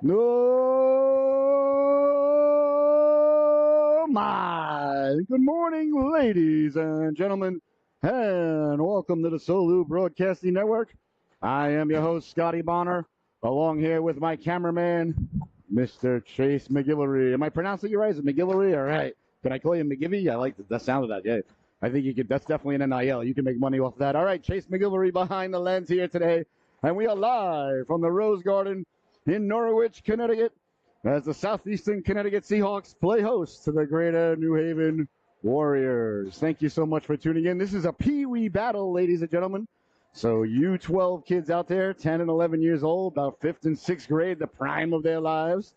Oh my! Good morning, ladies and gentlemen, and welcome to the Solu Broadcasting Network. I am your host, Scotty Bonner, along here with my cameraman, Mr. Chase McGillery. Am I pronouncing it right? Is it McGillery? All right. Can I call you McGivey? I like the sound of that. Yeah. I think you could. That's definitely an NIL. You can make money off of that. All right, Chase McGillery behind the lens here today, and we are live from the Rose Garden in Norwich, Connecticut, as the Southeastern Connecticut Seahawks play host to the Greater New Haven Warriors. Thank you so much for tuning in. This is a PeeWee battle, ladies and gentlemen. So you 12 kids out there, 10 and 11 years old, about 5th and 6th grade, the prime of their lives.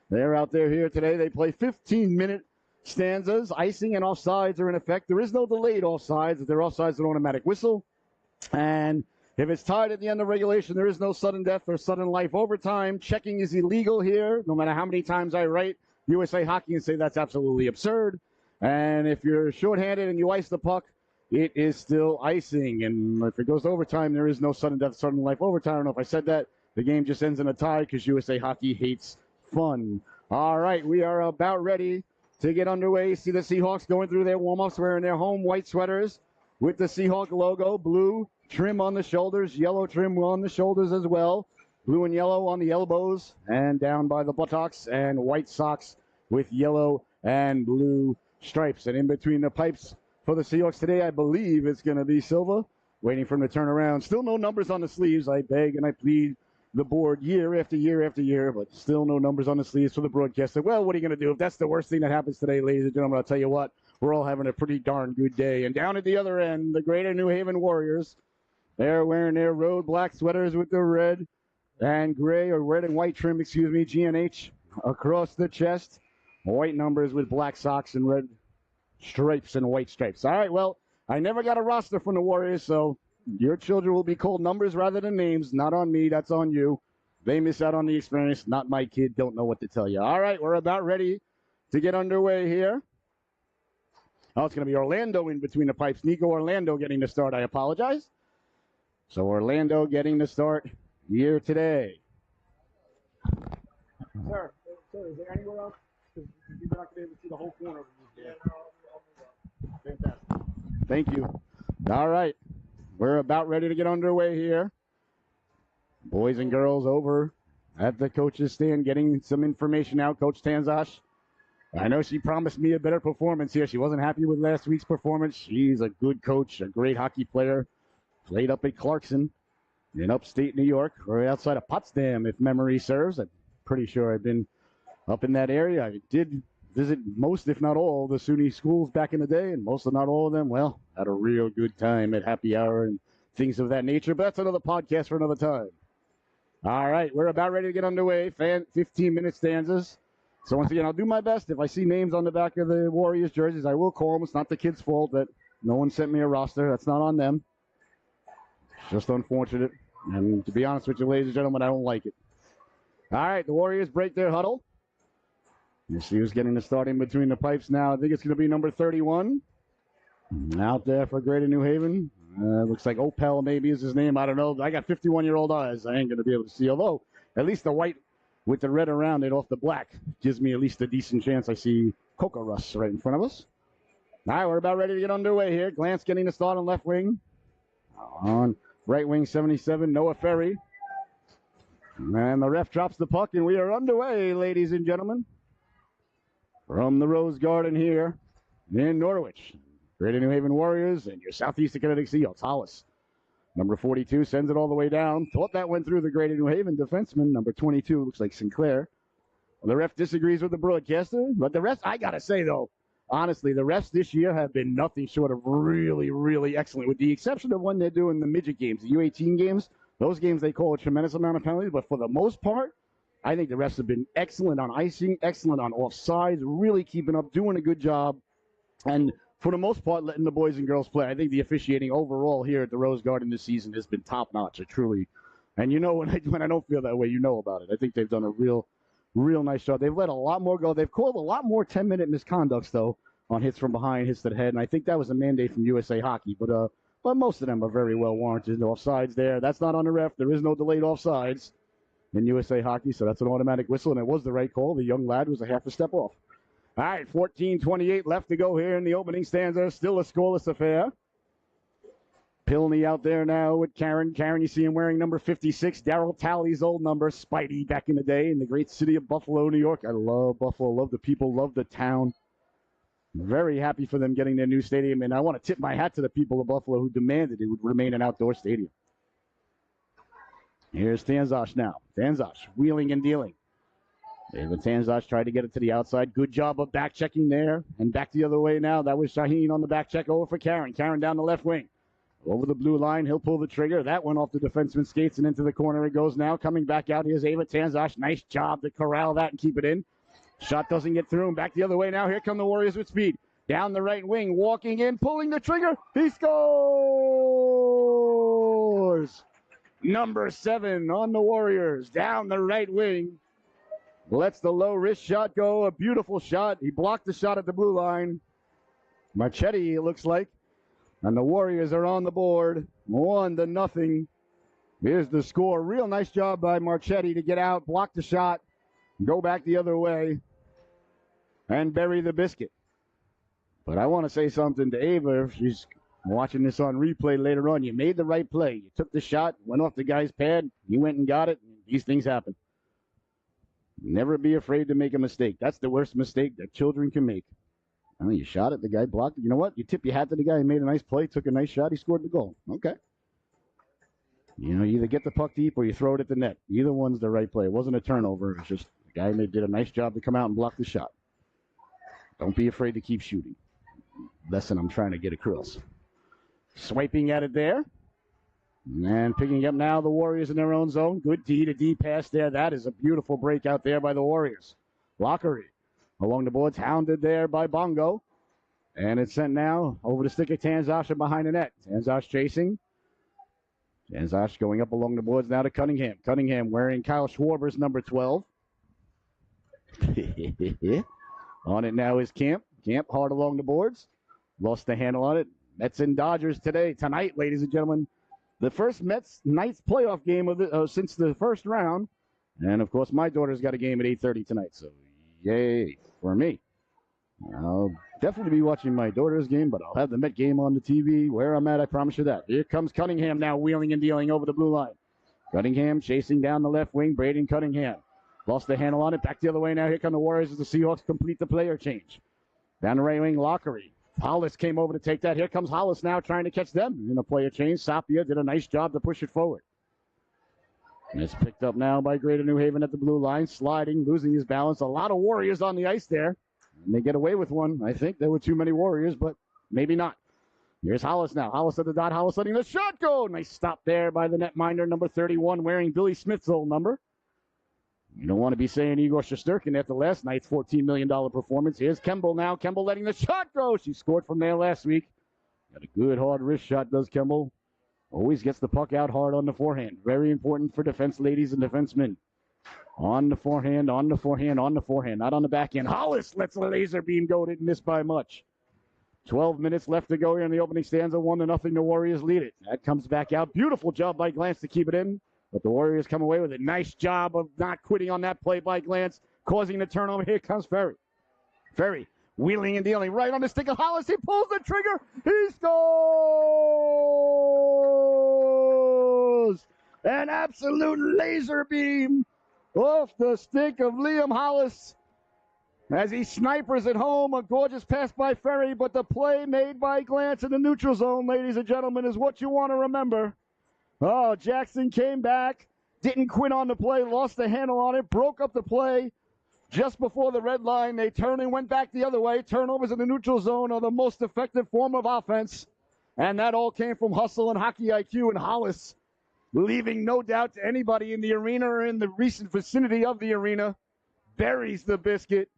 They're out there here today. They play 15-minute stanzas. Icing and offsides are in effect. There is no delayed offsides. If they're offsides, an automatic whistle. And if it's tied at the end of regulation, there is no sudden death or sudden life overtime. Checking is illegal here, no matter how many times I write USA Hockey and say that's absolutely absurd. And if you're shorthanded and you ice the puck, it is still icing. And if it goes to overtime, there is no sudden death, sudden life overtime. I don't know if I said that. The game just ends in a tie because USA Hockey hates fun. All right, we are about ready to get underway. See the Seahawks going through their warm-ups wearing their home white sweaters with the Seahawk logo, blue trim on the shoulders, yellow trim on the shoulders as well, blue and yellow on the elbows and down by the buttocks, and white socks with yellow and blue stripes. And in between the pipes for the Seahawks today, I believe it's going to be Silva, waiting for him to turn around. Still no numbers on the sleeves. I beg and I plead the board year after year after year, but still no numbers on the sleeves for the broadcaster. Well, what are you going to do? If that's the worst thing that happens today, ladies and gentlemen, I'll tell you what, we're all having a pretty darn good day. And down at the other end, the Greater New Haven Warriors, they're wearing their road black sweaters with the red and gray, or red and white trim, GNH, across the chest. White numbers with black socks and red stripes and white stripes. All right, well, I never got a roster from the Warriors, so your children will be called numbers rather than names. Not on me, that's on you. They miss out on the experience. Not my kid, don't know what to tell you. All right, we're about ready to get underway here. Oh, it's going to be Orlando in between the pipes. Nico Orlando getting the start. I apologize. So Orlando getting the start here today. Sir, is there anywhere else? Because you're not going to be able to see the whole corner. Fantastic. Thank you. All right. We're about ready to get underway here. Boys and girls over at the coach's stand getting some information out. Coach Tanzash, I know she promised me a better performance here. She wasn't happy with last week's performance. She's a good coach, a great hockey player. Played up at Clarkson in upstate New York, right outside of Potsdam, if memory serves. I'm pretty sure I've been up in that area. I did visit most, if not all, the SUNY schools back in the day, and most, if not all of them, well, had a real good time at happy hour and things of that nature. But that's another podcast for another time. All right, we're about ready to get underway. 15-minute stanzas. So once again, I'll do my best. If I see names on the back of the Warriors jerseys, I will call them. It's not the kids' fault that no one sent me a roster. That's not on them. Just unfortunate. And to be honest with you, ladies and gentlemen, I don't like it. All right, the Warriors break their huddle. You see who's getting the start in between the pipes now. I think it's going to be number 31. Out there for Greater New Haven. Looks like Opel maybe is his name. I don't know. I got 51-year-old eyes. I ain't going to be able to see. Although, at least the white with the red around it off the black gives me at least a decent chance. I see Coca Russ right in front of us. All right, we're about ready to get underway here. Glance getting the start on left wing. On right wing, 77, Noah Ferry. And the ref drops the puck, and we are underway, ladies and gentlemen. From the Rose Garden here in Norwich. Greater New Haven Warriors and your Southeastern Connecticut Seahawks. Hollis, number 42, sends it all the way down. Thought that went through the Greater New Haven defenseman. Number 22, looks like Sinclair. Well, the ref disagrees with the broadcaster. But the refs, I got to say, though, honestly, the refs this year have been nothing short of really, really excellent, with the exception of when they're doing the midget games, the U18 games. Those games, they call a tremendous amount of penalties. But for the most part, I think the refs have been excellent on icing, excellent on offsides, really keeping up, doing a good job. And for the most part, letting the boys and girls play. I think the officiating overall here at the Rose Garden this season has been top-notch. It truly. And you know, when I don't feel that way, you know about it. I think they've done a real nice job. They've let a lot more go. They've called a lot more 10-minute misconducts, though, on hits from behind, hits to the head. And I think that was a mandate from USA Hockey. But most of them are very well warranted. Offsides there. That's not on the ref. There is no delayed offsides in USA Hockey, so that's an automatic whistle, and it was the right call. The young lad was a half a step off. All right, 14:28 left to go here in the opening stanza. Still a scoreless affair. Pilney out there now with Karen. Karen, you see him wearing number 56, Darryl Talley's old number, Spidey back in the day in the great city of Buffalo, New York. I love Buffalo, love the people, love the town. Very happy for them getting their new stadium, and I want to tip my hat to the people of Buffalo who demanded it would remain an outdoor stadium. Here's Tanzash now. Tanzash wheeling and dealing. David Tanzash tried to get it to the outside. Good job of back checking there. And back the other way now. That was Shaheen on the back check over for Karen. Karen down the left wing. Over the blue line. He'll pull the trigger. That went off the defenseman's skates and into the corner it goes now. Coming back out. Here's Ava Tanzash. Nice job to corral that and keep it in. Shot doesn't get through. And back the other way now. Here come the Warriors with speed. Down the right wing. Walking in. Pulling the trigger. He scores! Number 7 on the Warriors. Down the right wing. Lets the low wrist shot go. A beautiful shot. He blocked the shot at the blue line. Marchetti, it looks like. And the Warriors are on the board. 1-0. Here's the score. Real nice job by Marchetti to get out, block the shot, go back the other way, and bury the biscuit. But I want to say something to Ava. If she's watching this on replay later on, you made the right play. You took the shot, went off the guy's pad, you went and got it. These things happen. Never be afraid to make a mistake. That's the worst mistake that children can make. I mean, you shot it, the guy blocked it. You know what? You tip your hat to the guy who made a nice play, took a nice shot, he scored the goal. Okay. You know, you either get the puck deep or you throw it at the net. Either one's the right play. It wasn't a turnover. It was just the guy did a nice job to come out and block the shot. Don't be afraid to keep shooting. Lesson I'm trying to get across. Swiping at it there. And picking up now the Warriors in their own zone. Good D to D pass there. That is a beautiful break out there by the Warriors. Lockery along the boards, hounded there by Bongo. And it's sent now over the stick of Tanzash and behind the net. Tanzash chasing. Tanzash going up along the boards now to Cunningham. Cunningham wearing Kyle Schwarber's number 12. On it now is Camp. Camp hard along the boards. Lost the handle on it. Mets and Dodgers tonight, ladies and gentlemen. The first Mets-Knights playoff game of since the first round. And, of course, my daughter's got a game at 8:30 tonight. So, yay for me. I'll definitely be watching my daughter's game, but I'll have the Met game on the TV where I'm at, I promise you that. Here comes Cunningham now wheeling and dealing over the blue line. Cunningham chasing down the left wing. Braden Cunningham. Lost the handle on it. Back the other way now. Here come the Warriors as the Seahawks complete the player change. Down the right wing, Lockery. Hollis came over to take that. Here comes Hollis now trying to catch them in a player change. Sapia did a nice job to push it forward. And it's picked up now by Greater New Haven at the blue line. Sliding, losing his balance. A lot of Warriors on the ice there. And they get away with one. I think there were too many Warriors, but maybe not. Here's Hollis now. Hollis at the dot. Hollis letting the shot go. Nice stop there by the netminder, number 31, wearing Billy Smith's old number. You don't want to be saying Igor Shesterkin after last night's $14 million performance. Here's Kemble now. Kemble letting the shot go. She scored from there last week. Got a good hard wrist shot, does Kemble. Always gets the puck out hard on the forehand. Very important for defense ladies and defensemen. On the forehand, on the forehand, on the forehand. Not on the backhand. Hollis lets the laser beam go. Didn't miss by much. 12 minutes left to go here in the opening stanza. 1-0. The Warriors lead it. That comes back out. Beautiful job by Glance to keep it in. But the Warriors come away with a nice job of not quitting on that play by Glance, causing the turnover. Here comes Ferry. Ferry Wheeling and dealing right on the stick of Hollis. He pulls the trigger. He scores! An absolute laser beam off the stick of Liam Hollis as he snipers it home. A gorgeous pass by Ferry, but the play made by Glantz in the neutral zone, ladies and gentlemen, is what you want to remember. Oh, Jackson came back, didn't quit on the play, lost the handle on it, broke up the play. Just before the red line, they turned and went back the other way. Turnovers in the neutral zone are the most effective form of offense. And that all came from hustle and hockey IQ and Hollis, leaving no doubt to anybody in the arena or in the recent vicinity of the arena. Buries the biscuit.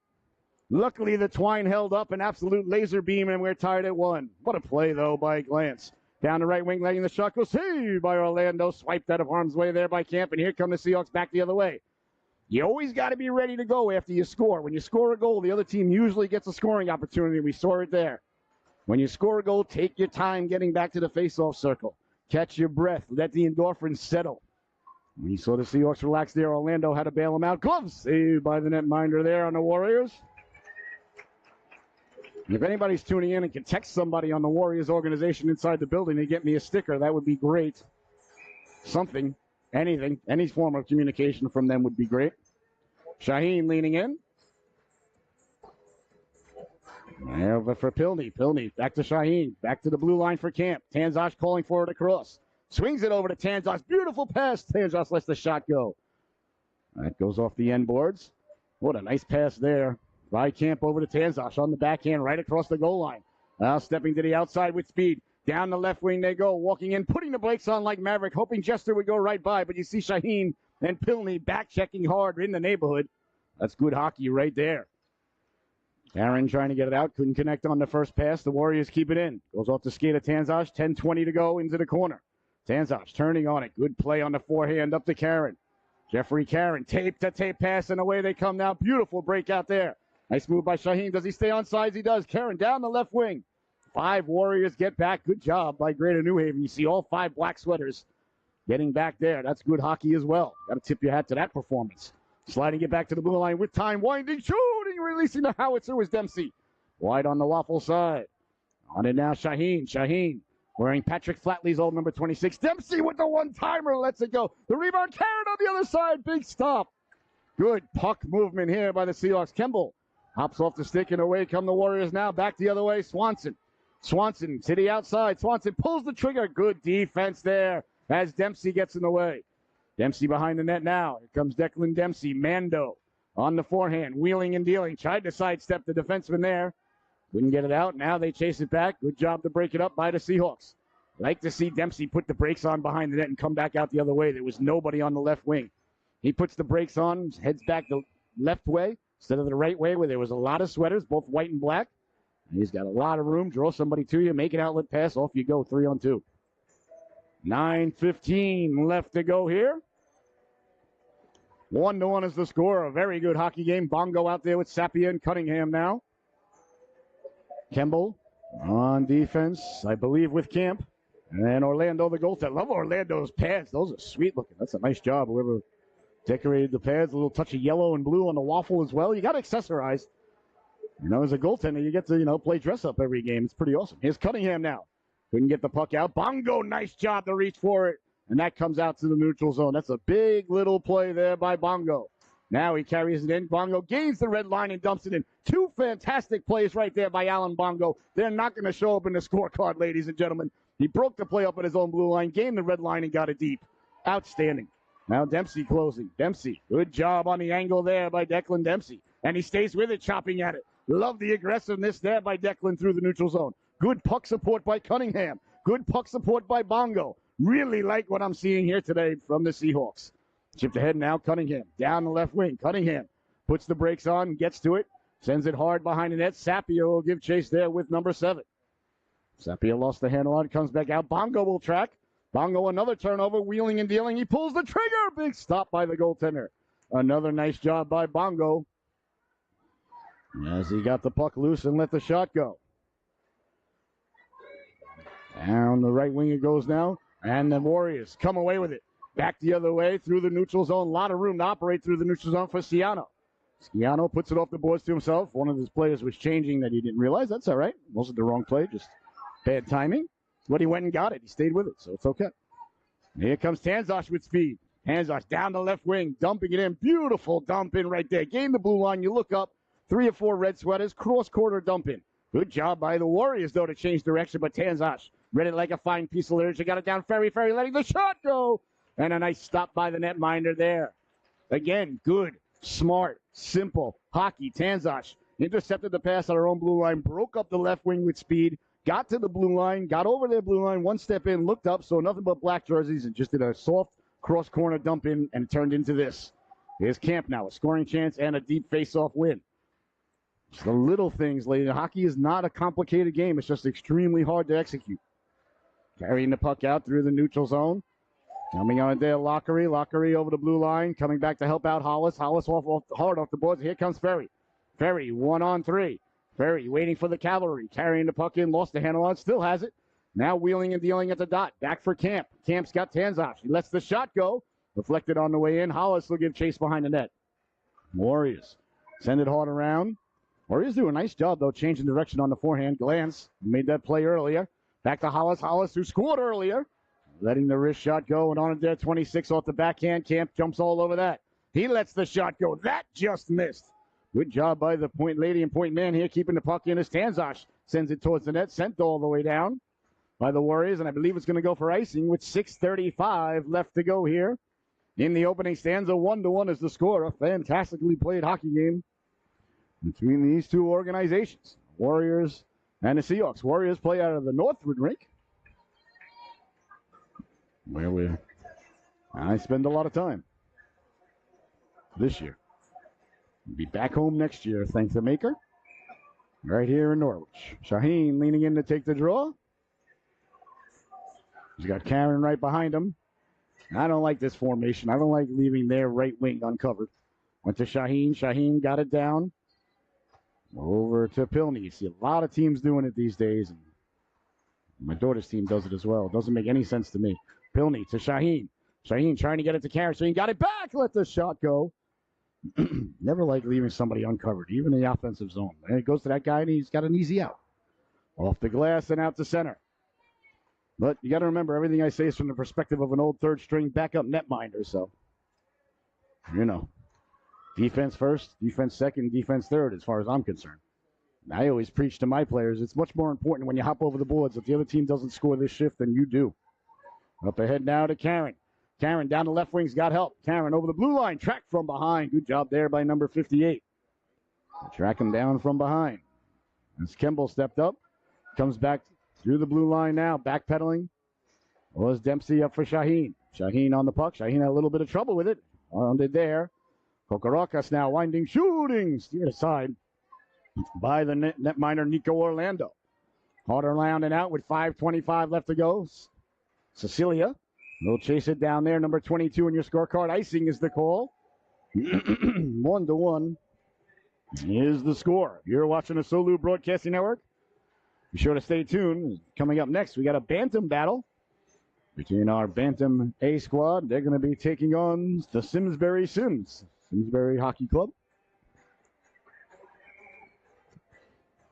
Luckily, the twine held up an absolute laser beam, and we're tied at 1. What a play, though, by Glantz. Down the right wing, letting the shot go saved by Orlando. Swiped out of harm's way there by Camp, and here come the Seahawks back the other way. You always got to be ready to go after you score. When you score a goal, the other team usually gets a scoring opportunity. We saw it there. When you score a goal, take your time getting back to the face-off circle. Catch your breath. Let the endorphins settle. When you saw the Seahawks relax there, Orlando had to bail them out. Gloves saved by the netminder there on the Warriors. And if anybody's tuning in and can text somebody on the Warriors organization inside the building to get me a sticker, that would be great. Something, anything, any form of communication from them would be great. Shaheen leaning in. Over for Pilney. Pilney back to Shaheen. Back to the blue line for Camp. Tanzosh calling for it across. Swings it over to Tanzosh. Beautiful pass. Tanzosh lets the shot go. That goes off the end boards. What a nice pass there by Camp over to Tanzosh on the backhand right across the goal line. Now stepping to the outside with speed. Down the left wing they go. Walking in, putting the brakes on like Maverick, hoping Jester would go right by. But you see Shaheen and Pilney back checking hard in the neighborhood. That's good hockey right there. Aaron trying to get it out. Couldn't connect on the first pass. The Warriors keep it in. Goes off the skate of Tanzosh. 10:20 to go into the corner. Tanzosh turning on it. Good play on the forehand up to Karen. Jeffrey Karen. Tape-to-tape pass, and away they come now. Beautiful break out there. Nice move by Shaheen. Does he stay on sides? He does. Karen down the left wing. 5 Warriors get back. Good job by Greater New Haven. You see all 5 black sweaters getting back there. That's good hockey as well. Got to tip your hat to that performance. Sliding it back to the blue line with time. Winding, shooting, releasing the howitzer was Dempsey. Wide on the waffle side. On it now, Shaheen. Shaheen wearing Patrick Flatley's old number 26. Dempsey with the one-timer. Lets it go. The rebound, Karen on the other side. Big stop. Good puck movement here by the Seahawks. Kemble hops off the stick and away come the Warriors now. Back the other way. Swanson to the outside. Swanson pulls the trigger. Good defense there as Dempsey gets in the way. Dempsey behind the net now. Here comes Declan Dempsey. Mando on the forehand. Wheeling and dealing. Tried to sidestep the defenseman there. Couldn't get it out. Now they chase it back. Good job to break it up by the Seahawks. Like to see Dempsey put the brakes on behind the net and come back out the other way. There was nobody on the left wing. He puts the brakes on, heads back the left way instead of the right way where there was a lot of sweaters, both white and black. And he's got a lot of room. Draw somebody to you. Make an outlet pass. Off you go. 3-on-2. 9:15 left to go here. 1-1 is the score. A very good hockey game. Bongo out there with Sapia and Cunningham now. Kemble on defense, I believe, with Camp. And then Orlando, the goaltender. Love Orlando's pads. Those are sweet looking. That's a nice job. Whoever decorated the pads. A little touch of yellow and blue on the waffle as well. You got to accessorize. You know, as a goaltender, you get to, play dress up every game. It's pretty awesome. Here's Cunningham now. Couldn't get the puck out. Bongo, nice job to reach for it. And that comes out to the neutral zone. That's a big little play there by Bongo. Now he carries it in. Bongo gains the red line and dumps it in. 2 fantastic plays right there by Alan Bongo. They're not going to show up in the scorecard, ladies and gentlemen. He broke the play up at his own blue line, gained the red line, and got it deep. Outstanding. Now Dempsey closing. Dempsey, good job on the angle there by Declan Dempsey. And he stays with it, chopping at it. Love the aggressiveness there by Declan through the neutral zone. Good puck support by Cunningham. Good puck support by Bongo. Really like what I'm seeing here today from the Seahawks. Chipped ahead now, Cunningham. Down the left wing. Cunningham puts the brakes on, gets to it. Sends it hard behind the net. Sapia will give chase there with number 7. Sapia lost the handle on it. Comes back out. Bongo will track. Bongo another turnover. Wheeling and dealing. He pulls the trigger. Big stop by the goaltender. Another nice job by Bongo as he got the puck loose and let the shot go. Down the right wing it goes now. And the Warriors come away with it. Back the other way through the neutral zone. A lot of room to operate through the neutral zone for Ciano. Schiano puts it off the boards to himself. One of his players was changing that he didn't realize. That's all right. Wasn't the wrong play, just bad timing. But he went and got it. He stayed with it, so it's okay. Here comes Tanzosh with speed. Tanzosh down the left wing, dumping it in. Beautiful dump in right there. Gain the blue line. You look up. 3 or 4 red sweaters. Cross-quarter dump in. Good job by the Warriors, though, to change direction. But Tanzosh read it like a fine piece of literature. Got it down. Ferry letting the shot go. And a nice stop by the netminder there. Again, good, smart, simple hockey. Tanzosh intercepted the pass on our own blue line. Broke up the left wing with speed. Got to the blue line. Got over their blue line. 1 step in. Looked up. Saw nothing but black jerseys. And just did a soft cross-corner dump in. And turned into this. Here's Camp now. A scoring chance and a deep face-off win. It's the little things, lady. Hockey is not a complicated game. It's just extremely hard to execute. Carrying the puck out through the neutral zone. Coming on there, Lockery. Lockery over the blue line. Coming back to help out Hollis. Hollis hard off the boards. Here comes Ferry. Ferry, 1-on-3. Ferry waiting for the cavalry. Carrying the puck in. Lost the handle on. Still has it. Now wheeling and dealing at the dot. Back for Camp. Camp's got Tanzosh. He lets the shot go. Deflected on the way in. Hollis will give chase behind the net. Warriors send it hard around. Warriors do a nice job, though, changing direction on the forehand. Glance made that play earlier. Back to Hollis. Hollis, who scored earlier. Letting the wrist shot go, and on it there, 26 off the backhand. Camp jumps all over that. He lets the shot go. That just missed. Good job by the point lady and point man here, keeping the puck in as Tanzosh sends it towards the net. Sent all the way down by the Warriors, and I believe it's going to go for icing with 6:35 left to go here in the opening stanza. 1-1 is the score. A fantastically played hockey game between these two organizations, Warriors and the Seahawks. Warriors play out of the Northwood rink, where I spend a lot of time this year. We'll be back home next year, thanks to Maker, right here in Norwich. Shaheen leaning in to take the draw. He's got Karen right behind him. I don't like this formation. I don't like leaving their right wing uncovered. Went to Shaheen. Shaheen got it down. Over to Pilney. You see a lot of teams doing it these days. And my daughter's team does it as well. It doesn't make any sense to me. Pilney to Shaheen. Shaheen trying to get it to Karen. Shaheen got it back. Let the shot go. Never like leaving somebody uncovered, even in the offensive zone. And it goes to that guy, and he's got an easy out. Off the glass and out to center. But you got to remember, everything I say is from the perspective of an old third-string backup netminder. So, you know, defense first, defense second, defense third, as far as I'm concerned. I always preach to my players, it's much more important when you hop over the boards if the other team doesn't score this shift than you do. Up ahead now to Karen. Karen down the left wing's got help. Karen over the blue line, tracked from behind. Good job there by number 58. Track him down from behind. As Kimball stepped up, comes back through the blue line now, backpedaling. Was Dempsey up for Shaheen. Shaheen on the puck. Shaheen had a little bit of trouble with it. Armed it there. Kokorakas now winding, shooting. Steered aside by the netminder Nico Orlando. Harder around and out with 5:25 left to go. Cecilia will chase it down there. Number 22 in your scorecard. Icing is the call. 1-1 is the score. You're watching the Solu Broadcasting Network. Be sure to stay tuned. Coming up next, we got a Bantam battle between our Bantam A squad. They're going to be taking on the Simsbury Sims. Simsbury Hockey Club.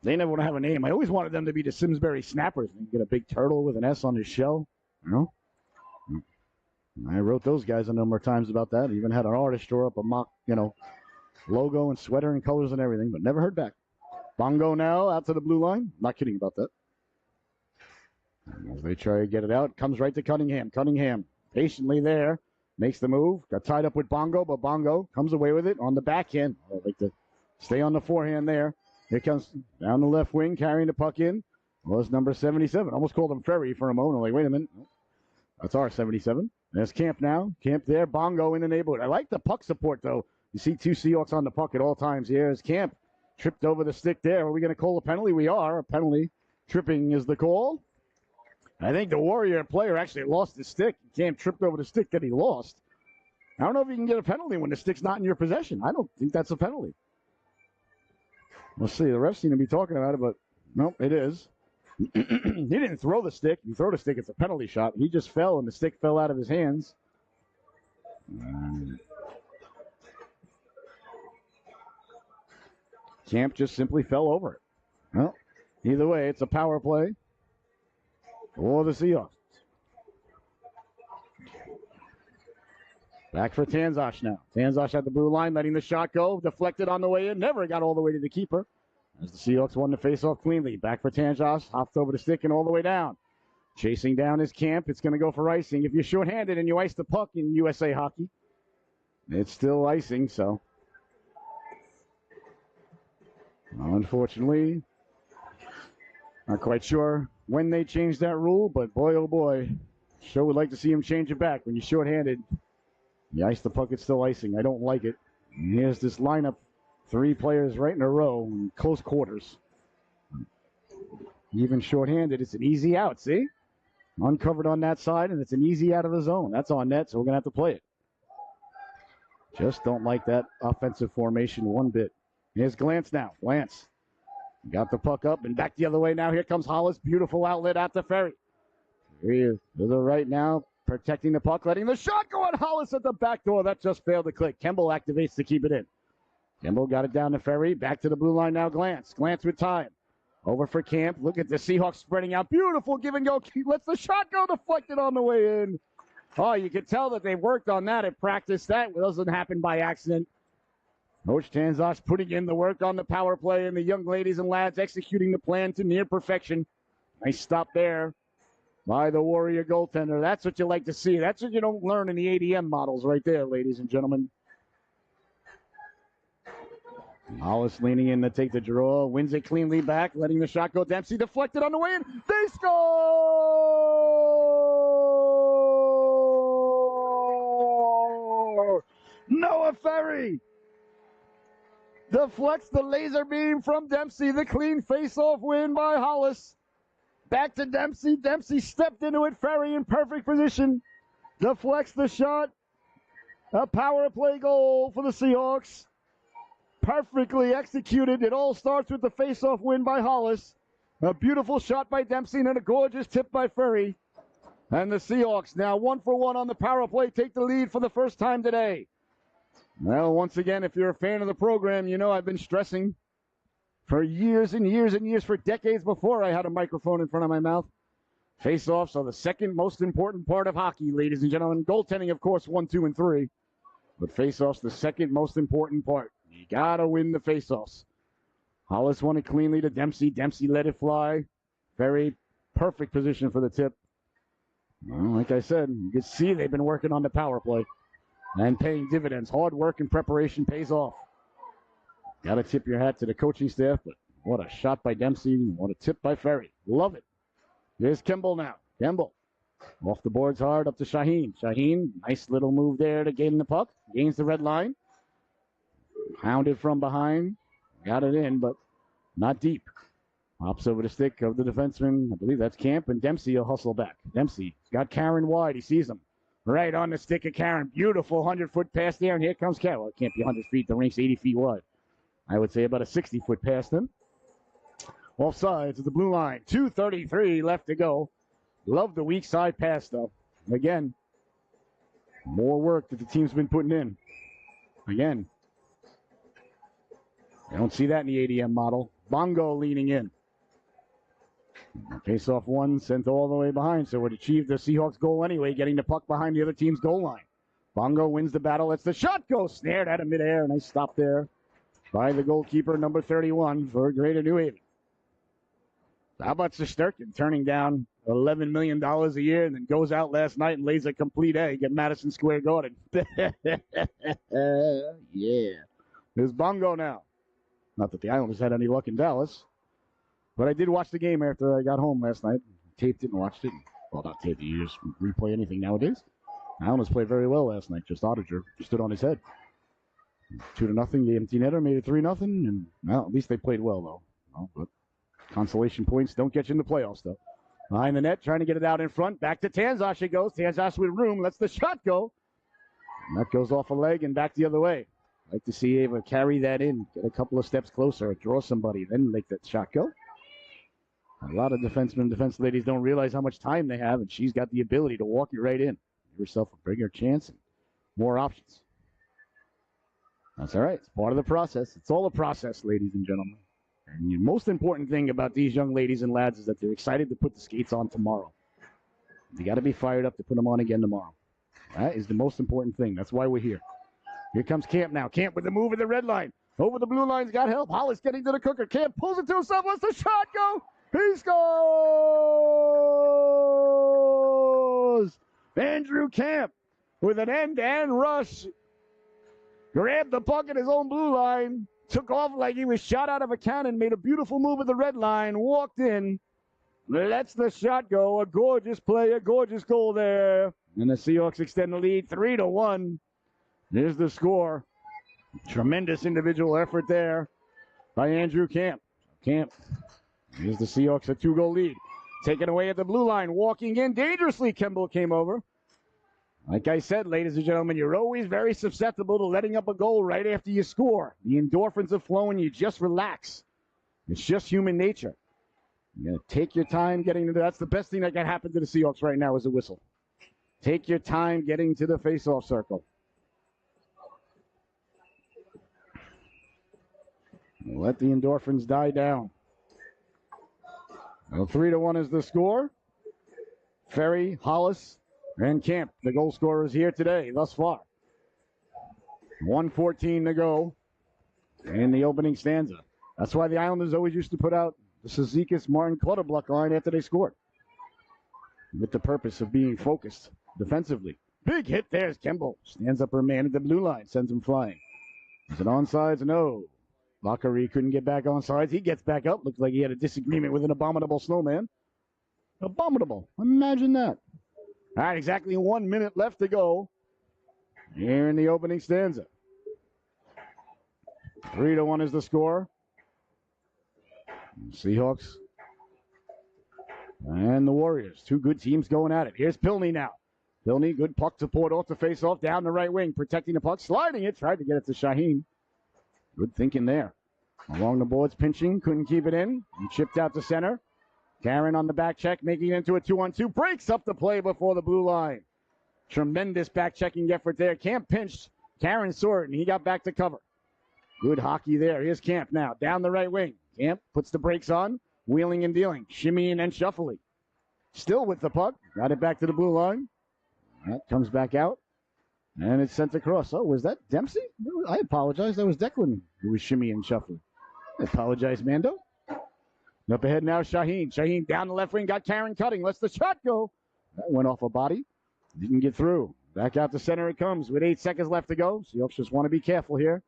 They never want to have a name. I always wanted them to be the Simsbury Snappers. You get a big turtle with an S on his shell. You know? I wrote those guys a number of times about that. Even had an artist draw up a mock, logo and sweater and colors and everything, but never heard back. Bongo now out to the blue line. Not kidding about that. As they try to get it out, comes right to Cunningham. Cunningham patiently there. Makes the move. Got tied up with Bongo, but Bongo comes away with it on the backhand. I'd like to stay on the forehand there. Here comes down the left wing, carrying the puck in. Was number 77. Almost called him Ferry for a moment. I'm like, wait a minute. That's our 77. There's Camp now. Camp there. Bongo in the neighborhood. I like the puck support, though. You see 2 Seahawks on the puck at all times here. As Camp tripped over the stick there. Are we going to call a penalty? We are. A penalty. Tripping is the call. I think the Warrior player actually lost the stick. Camp tripped over the stick that he lost. I don't know if you can get a penalty when the stick's not in your possession. I don't think that's a penalty. We'll see. The refs seem to be talking about it, but nope, it is. He didn't throw the stick. You throw the stick, it's a penalty shot. He just fell, and the stick fell out of his hands. Camp just simply fell over it. Well, either way, it's a power play for the Seahawks. Back for Tanzosh now. Tanzosh at the blue line, letting the shot go. Deflected on the way in. Never got all the way to the keeper. As the Seahawks won the faceoff cleanly. Back for Tanzosh. Hopped over the stick and all the way down. Chasing down his Camp. It's going to go for icing. If you're shorthanded and you ice the puck in USA hockey, it's still icing, so. Unfortunately, not quite sure when they changed that rule, but boy, oh boy, sure would like to see him change it back. When you're shorthanded, you ice the puck, it's still icing. I don't like it. And here's this lineup, 3 players right in a row in close quarters. Even shorthanded, it's an easy out, see? Uncovered on that side, and it's an easy out of the zone. That's on net, so we're going to have to play it. Just don't like that offensive formation one bit. Here's Glance now. Glance got the puck up and back the other way now. Here comes Hollis. Beautiful outlet at the Ferry. Here to the right now, protecting the puck, letting the shot go at Hollis at the back door. That just failed to click. Kemble activates to keep it in. Kemble got it down to Ferry. Back to the blue line now. Glance. Glance with time. Over for Camp. Look at the Seahawks spreading out. Beautiful give and go. Lets the shot go. Deflected on the way in. Oh, you can tell that they've worked on that and practiced that. It doesn't happen by accident. Coach Tanzosh putting in the work on the power play, and the young ladies and lads executing the plan to near perfection. Nice stop there by the Warrior goaltender. That's what you like to see. That's what you don't learn in the ADM models right there, ladies and gentlemen. Hollis leaning in to take the draw. Wins it cleanly back, letting the shot go. Dempsey deflected on the way in. They score! Noah Ferry deflects the laser beam from Dempsey. The clean face-off win by Hollis. Back to Dempsey. Dempsey stepped into it. Ferry in perfect position. Deflects the shot. A power play goal for the Seahawks. Perfectly executed. It all starts with the face-off win by Hollis. A beautiful shot by Dempsey and a gorgeous tip by Ferry. And the Seahawks now 1-for-1 on the power play take the lead for the first time today. Well, once again, if you're a fan of the program, you know I've been stressing for years and years and years, for decades before I had a microphone in front of my mouth. Face-offs are the second most important part of hockey, ladies and gentlemen. Goaltending, of course, 1, 2, and 3. But face-offs, the second most important part. You got to win the face-offs. Hollis won it cleanly to Dempsey. Dempsey let it fly. Very perfect position for the tip. Well, like I said, you can see they've been working on the power play and paying dividends. Hard work and preparation pays off. Got to tip your hat to the coaching staff, but what a shot by Dempsey. What a tip by Ferry. Love it. Here's Kemble now. Kemble off the boards hard up to Shaheen. Shaheen, nice little move there to gain the puck. Gains the red line. Hounded from behind. Got it in, but not deep. Hops over the stick of the defenseman. I believe that's Camp, and Dempsey will hustle back. Dempsey got Karen wide. He sees him. Right on the stick of Karen. Beautiful 100-foot pass there, and here comes Karen. Well, it can't be 100 feet. The rink's 80 feet wide. I would say about a 60-foot pass then. Off sides of the blue line. 2:33 left to go. Love the weak side pass, though. Again, more work that the team's been putting in. Again, I don't see that in the ADM model. Bongo leaning in. Face-off one sent all the way behind, so it achieved the Seahawks goal anyway, getting the puck behind the other team's goal line. Bongo wins the battle. Lets the shot go. Snared out of midair. Nice stop there by the goalkeeper, number 31, for Greater New Haven. How about Shesterkin turning down $11 million a year and then goes out last night and lays a complete egg at Madison Square Garden? Yeah. There's Bongo now. Not that the Islanders had any luck in Dallas. But I did watch the game after I got home last night. Taped it and watched it. Well, not taped it. You just replay anything nowadays. Islanders played very well last night. Just Audiger stood on his head. 2-0. The empty netter made it 3-0. And, well, at least they played well, though. Well, but consolation points don't get you in the playoffs, though. Behind the net, trying to get it out in front. Back to Tanzosh it goes. Tanzosh with room. Lets the shot go. And that goes off a leg and back the other way. Like to see Ava carry that in. Get a couple of steps closer. Draw somebody. Then make that shot go. A lot of defensemen and defense ladies don't realize how much time they have, and she's got the ability to walk you right in. Give yourself a bigger chance and more options. That's all right. It's part of the process. It's all a process, ladies and gentlemen. And the most important thing about these young ladies and lads is that they're excited to put the skates on tomorrow. You got to be fired up to put them on again tomorrow. That is the most important thing. That's why we're here. Here comes Camp now. Camp with the move at the red line. Over the blue line's got help. Hollis getting to the cooker. Camp pulls it to himself. Lets the shot go. He scores! Andrew Camp with an end-to-end rush. Grabbed the puck at his own blue line. Took off like he was shot out of a cannon. Made a beautiful move at the red line. Walked in. Lets the shot go. A gorgeous play. A gorgeous goal there. And the Seahawks extend the lead 3-1. There's the score. Tremendous individual effort there by Andrew Camp. Camp. Here's the Seahawks a 2-goal lead. Taken away at the blue line. Walking in dangerously. Kemble came over. Like I said, ladies and gentlemen, you're always very susceptible to letting up a goal right after you score. The endorphins are flowing. You just relax. It's just human nature. You got to take your time getting to that's the best thing that can happen to the Seahawks right now is a whistle. Take your time getting to the face-off circle. Let the endorphins die down. Well, 3-1 is the score. Ferry, Hollis, and Camp, the goal scorers here today thus far. 1:14 to go in the opening stanza. That's why the Islanders always used to put out the Cizikas Martin Clutterbuck line after they scored, with the purpose of being focused defensively. Big hit. There's Kemble. Stands up her man at the blue line. Sends him flying. Is it onside? No. Lockery couldn't get back on sides. He gets back up. Looks like he had a disagreement with an abominable snowman. Abominable. Imagine that. All right, exactly 1 minute left to go here in the opening stanza. 3-1 is the score. Seahawks and the Warriors. Two good teams going at it. Here's Pilney now. Pilney, good puck support off the face-off, down the right wing, protecting the puck, sliding it, tried to get it to Shaheen. Good thinking there. Along the boards, pinching, couldn't keep it in, and chipped out to center. Karen on the back check, making it into a 2-on-2, breaks up the play before the blue line. Tremendous back-checking effort there. Camp pinched. Karen saw it, and he got back to cover. Good hockey there. Here's Camp now, down the right wing. Camp puts the brakes on, wheeling and dealing, shimmying and shuffling. Still with the puck, got it back to the blue line. That comes back out, and it's sent across. Oh, was that Dempsey? I apologize. That was Declan who was shimmying and shuffling. I apologize, Mando. Up ahead now, Shaheen. Shaheen down the left wing, got Karen cutting. Lets the shot go. That went off a body. Didn't get through. Back out to center it comes with 8 seconds left to go. Seahawks just want to be careful here.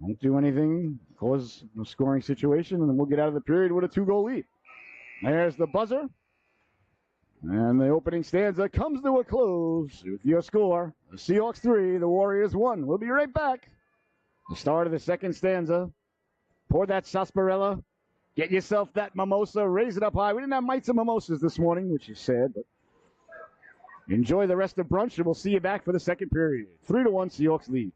Don't do anything, cause a scoring situation, and then we'll get out of the period with a 2-goal lead. There's the buzzer. And the opening stanza comes to a close with your score. The Seahawks 3, the Warriors 1. We'll be right back. The start of the second stanza. Pour that sarsaparilla. Get yourself that mimosa. Raise it up high. We didn't have mites and mimosas this morning, which is sad, but enjoy the rest of brunch, and we'll see you back for the second period. 3-1 Seahawks lead.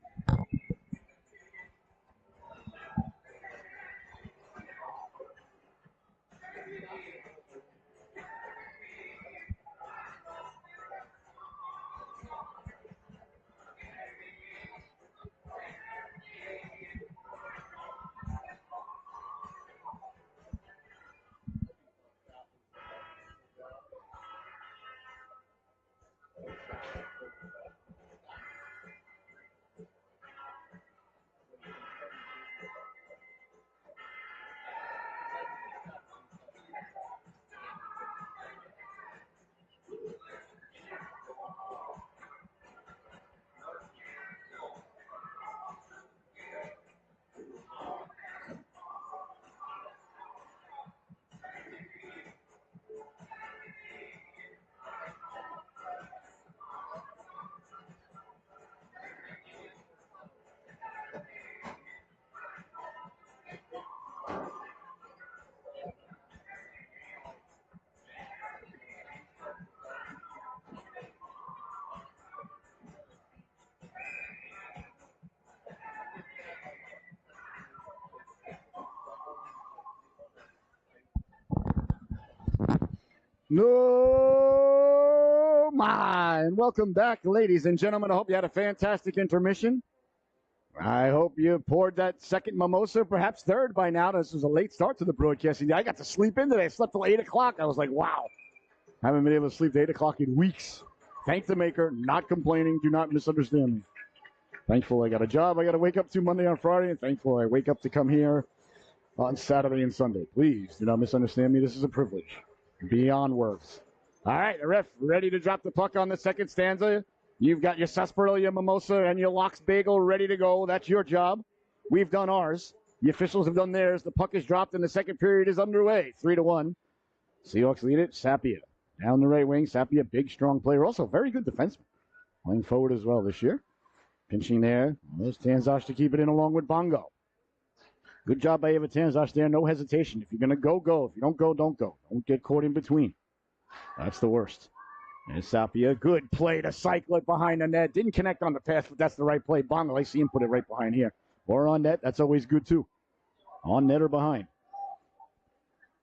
No, my. And welcome back, ladies and gentlemen. I hope you had a fantastic intermission. I hope you poured that second mimosa, perhaps third by now. This was a late start to the broadcasting. I got to sleep in today. I slept till 8 o'clock. I was like, wow. Haven't been able to sleep to 8 o'clock in weeks. Thank the maker. Not complaining. Do not misunderstand me. Thankful I got a job I got to wake up to Monday on Friday, and thankful I wake up to come here on Saturday and Sunday. Please do not misunderstand me. This is a privilege. Beyond words. All right, the ref ready to drop the puck on the second stanza. You've got your sarsaparilla, mimosa, and your lox bagel ready to go. That's your job. We've done ours. The officials have done theirs. The puck is dropped, and the second period is underway. 3-1. Seahawks lead it. Sapia down the right wing. Sapia, big, strong player. Also, very good defenseman. Playing forward as well this year. Pinching there. There's Tanzash to keep it in along with Bongo. Good job by Eva Tanzash there. No hesitation. If you're going to go, go. If you don't go, don't go. Don't get caught in between. That's the worst. And Sapia, good play to cycle it behind the net. Didn't connect on the pass, but that's the right play. Bongo, I see him put it right behind here. Or on net. That's always good, too. On net or behind.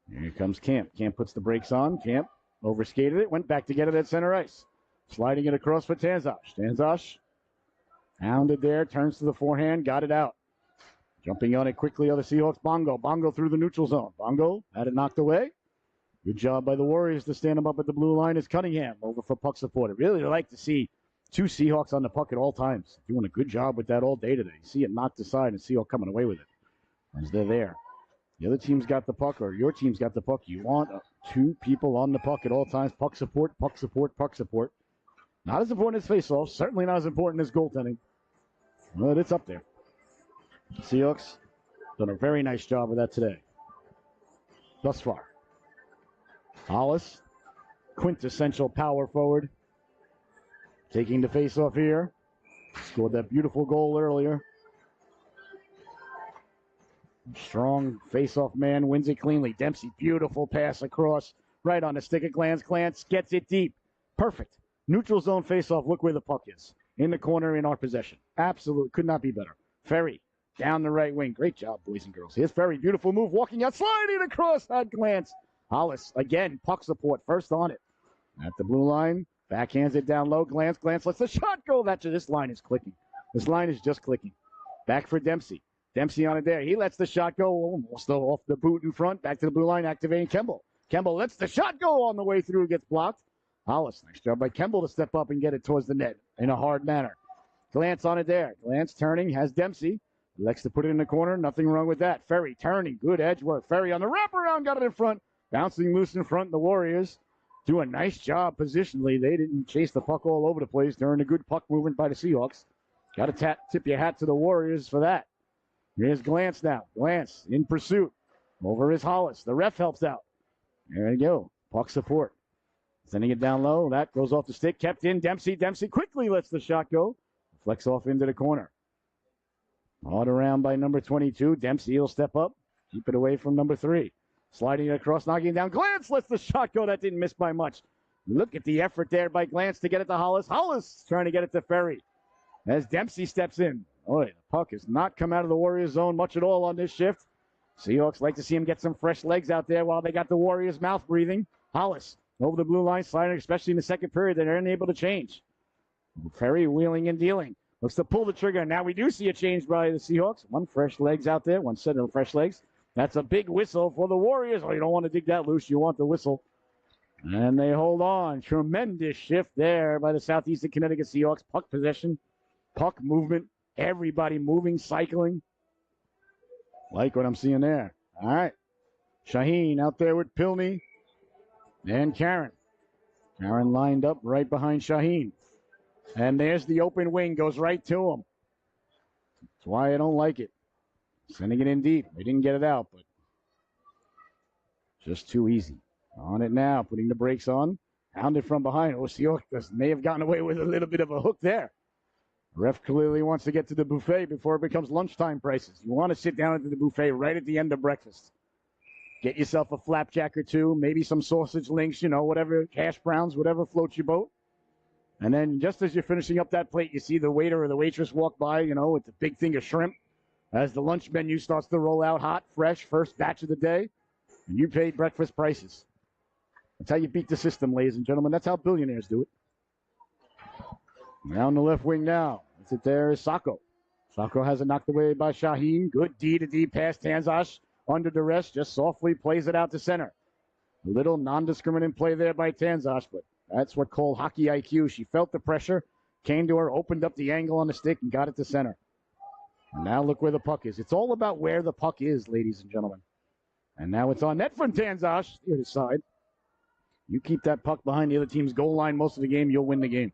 Here comes Camp. Camp puts the brakes on. Camp overskated it. Went back to get it at center ice. Sliding it across for Tanzash. Tanzash hounded there. Turns to the forehand. Got it out. Jumping on it quickly are the Seahawks. Bongo. Bongo through the neutral zone. Bongo had it knocked away. Good job by the Warriors to stand him up at the blue line. Is Cunningham over for puck support. I'd really like to see two Seahawks on the puck at all times. Doing a good job with that all day today. See it knocked aside and Seahawks coming away with it. As they're there. The other team's got the puck, or your team's got the puck. You want two people on the puck at all times. Puck support, puck support, puck support. Not as important as face-offs. Certainly not as important as goaltending. But it's up there. Seahawks done a very nice job of that today. Thus far. Hollis, quintessential power forward. Taking the face-off here. Scored that beautiful goal earlier. Strong face-off man wins it cleanly. Dempsey, beautiful pass across. Right on the stick of Glance. Glance gets it deep. Perfect. Neutral zone face-off. Look where the puck is. In the corner in our possession. Absolutely. Could not be better. Ferry down the right wing. Great job, boys and girls. Here's Ferry. Beautiful move. Walking out. Sliding across that Glance. Hollis, again, puck support. First on it. At the blue line. Backhands it down low. Glance. Glance lets the shot go. This line is clicking. This line is just clicking. Back for Dempsey. Dempsey on it there. He lets the shot go almost off the boot in front. Back to the blue line. Activating Kemble. Kemble lets the shot go on the way through. Gets blocked. Hollis, nice job by Kemble to step up and get it towards the net in a hard manner. Glance on it there. Glance turning. Has Dempsey. Likes to put it in the corner. Nothing wrong with that. Ferry turning. Good edge work. Ferry on the wraparound. Got it in front. Bouncing loose in front. The Warriors do a nice job positionally. They didn't chase the puck all over the place during a good puck movement by the Seahawks. Got to tip your hat to the Warriors for that. Here's Glance now. Glance in pursuit. Over is Hollis. The ref helps out. There you go. Puck support. Sending it down low. That goes off the stick. Kept in. Dempsey. Dempsey quickly lets the shot go. Flex off into the corner. Hard around by number 22. Dempsey will step up. Keep it away from number 3. Sliding it across. Knocking down. Glance lets the shot go. That didn't miss by much. Look at the effort there by Glance to get it to Hollis. Hollis trying to get it to Ferry. As Dempsey steps in. Boy, the puck has not come out of the Warriors zone much at all on this shift. Seahawks like to see him get some fresh legs out there while they got the Warriors mouth breathing. Hollis over the blue line, sliding, especially in the second period. They're unable to change. Ferry wheeling and dealing. Looks to pull the trigger. Now we do see a change by the Seahawks. One fresh legs out there, one set of fresh legs. That's a big whistle for the Warriors. Oh, you don't want to dig that loose. You want the whistle. And they hold on. Tremendous shift there by the Southeastern Connecticut Seahawks. Puck possession, puck movement. Everybody moving, cycling. Like what I'm seeing there. All right. Shaheen out there with Pilney and Karen. Karen lined up right behind Shaheen. And there's the open wing. Goes right to him. That's why I don't like it. Sending it in deep. They didn't get it out, but just too easy. On it now. Putting the brakes on. Hounded from behind. Oh, Seahawks may have gotten away with a little bit of a hook there. Ref clearly wants to get to the buffet before it becomes lunchtime prices. You want to sit down at the buffet right at the end of breakfast. Get yourself a flapjack or two, maybe some sausage links, whatever, hash browns, whatever floats your boat. And then just as you're finishing up that plate, you see the waiter or the waitress walk by, with the big thing of shrimp. As the lunch menu starts to roll out hot, fresh, first batch of the day, and you pay breakfast prices. That's how you beat the system, ladies and gentlemen. That's how billionaires do it. Down the left wing now. Is it there is Sacco. Sako has it knocked away by Shaheen. Good D-to-D pass. Tanzash under duress just softly plays it out to center. A little non-discriminate play there by Tanzash, but that's what called hockey IQ. She felt the pressure, came to her, opened up the angle on the stick, and got it to center. And now look where the puck is. It's all about where the puck is, ladies and gentlemen. And now it's on net from Tanzash, the other side. You keep that puck behind the other team's goal line most of the game, you'll win the game.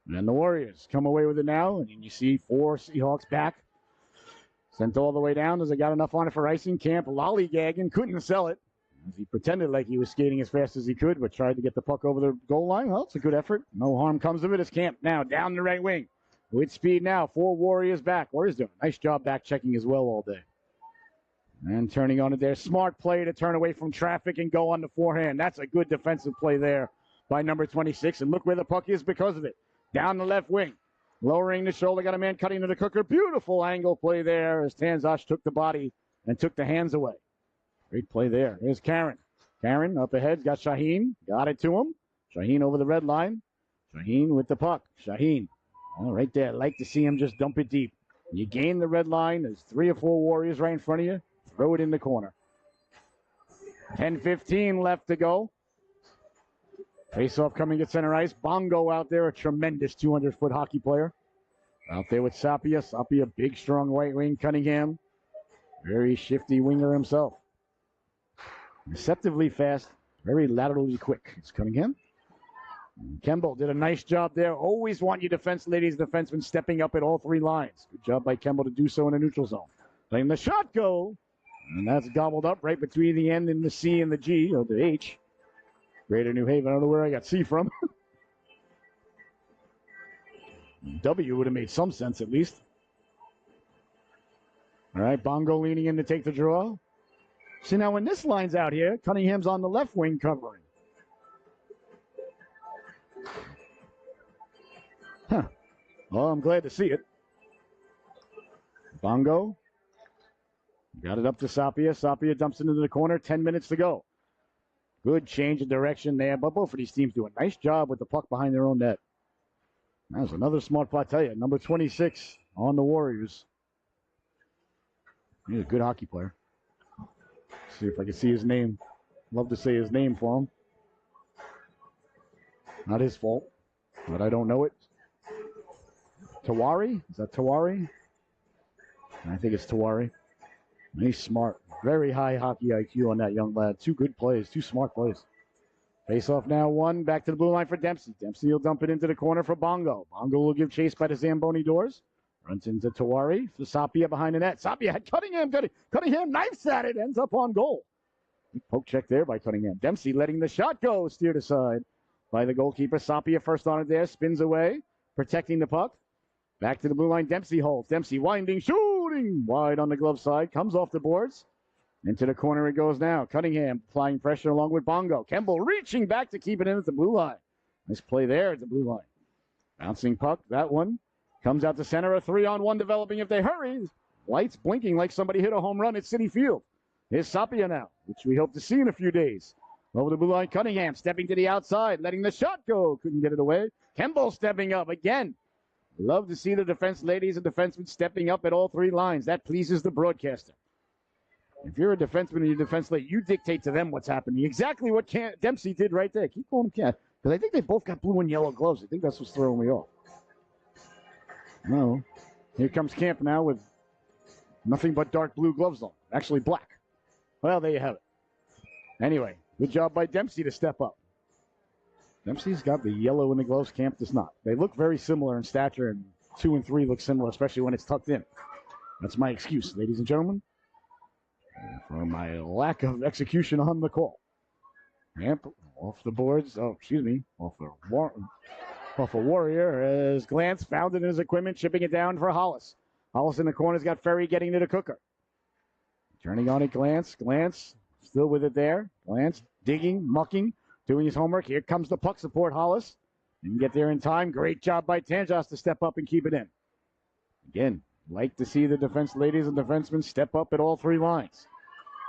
And then the Warriors come away with it now, and you see 4 Seahawks back. Sent all the way down as they got enough on it for icing. Camp lollygagging, couldn't sell it. As he pretended like he was skating as fast as he could, but tried to get the puck over the goal line. Well, it's a good effort. No harm comes of it as Camp now down the right wing. With speed now, 4 Warriors back. Warriors doing a nice job back checking as well all day. And turning on it there. Smart play to turn away from traffic and go on the forehand. That's a good defensive play there by number 26. And look where the puck is because of it. Down the left wing. Lowering the shoulder. Got a man cutting to the cooker. Beautiful angle play there as Tanzash took the body and took the hands away. Great play there. There's Karen. Karen up ahead. Got Shaheen. Got it to him. Shaheen over the red line. Shaheen with the puck. Shaheen. Oh, right there. I'd like to see him just dump it deep. You gain the red line. There's 3 or 4 Warriors right in front of you. Throw it in the corner. 10:15 left to go. Face-off coming at center ice. Bongo out there, a tremendous 200-foot hockey player. Out there with Sapia. Sapia, big, strong right wing. Cunningham, very shifty winger himself. Deceptively fast, very laterally quick. It's Cunningham. Kemble did a nice job there. Always want your defense, ladies, defensemen stepping up at all 3 lines. Good job by Kemble to do so in the neutral zone. Letting the shot go. And that's gobbled up right between the N and the C and the G, or the H. Greater New Haven. I don't know where I got C from. W would have made some sense at least. All right, Bongo leaning in to take the draw. See, now when this line's out here, Cunningham's on the left wing covering. Huh. Well, I'm glad to see it. Bongo. Got it up to Sapia. Sapia dumps it into the corner. 10 minutes to go. Good change of direction there. But both of these teams do a nice job with the puck behind their own net. That was another smart play, I tell you. Number 26 on the Warriors. He's a good hockey player. See if I can see his name. Love to say his name for him. Not his fault, but I don't know it. Tawari? Is that Tawari? I think it's Tawari. He's smart. Very high hockey IQ on that young lad. 2 good plays. 2 smart plays. Face off now 1. Back to the blue line for Dempsey. Dempsey will dump it into the corner for Bongo. Bongo will give chase by the Zamboni doors. Runs into Tawari for Sapia behind the net. Sapia had Cunningham. Cunningham knifes at it. Ends up on goal. Poke check there by Cunningham. Dempsey letting the shot go. Steered aside by the goalkeeper. Sapia first on it there. Spins away. Protecting the puck. Back to the blue line. Dempsey holds. Dempsey winding. Shooting. Wide on the glove side. Comes off the boards. Into the corner it goes now. Cunningham applying pressure along with Bongo. Kemble reaching back to keep it in at the blue line. Nice play there at the blue line. Bouncing puck. That one comes out to center. A 3-on-1 developing if they hurry. Lights blinking like somebody hit a home run at Citi Field. Here's Sapia now, which we hope to see in a few days. Over the blue line, Cunningham stepping to the outside, letting the shot go. Couldn't get it away. Kemble stepping up again. Love to see the defense ladies and defensemen stepping up at all 3 lines. That pleases the broadcaster. If you're a defenseman and you're defense late, you dictate to them what's happening. Exactly what Dempsey did right there. Keep calling him Camp. Because I think they both got blue and yellow gloves. I think that's what's throwing me off. No. Here comes Camp now with nothing but dark blue gloves on. Actually black. Well, there you have it. Anyway, good job by Dempsey to step up. Dempsey's got the yellow in the gloves. Camp does not. They look very similar in stature, and 2 and 3 look similar, especially when it's tucked in. That's my excuse, ladies and gentlemen, for my lack of execution on the call. Camp off the boards. Oh, excuse me. Off a Warrior as Glance found it in his equipment, chipping it down for Hollis. Hollis in the corner's got Ferry getting to the cooker. Turning on it, Glance. Glance still with it there. Glance digging, mucking, doing his homework. Here comes the puck support, Hollis. Didn't get there in time. Great job by Tanjas to step up and keep it in. Again, like to see the defense ladies and defensemen step up at all 3 lines.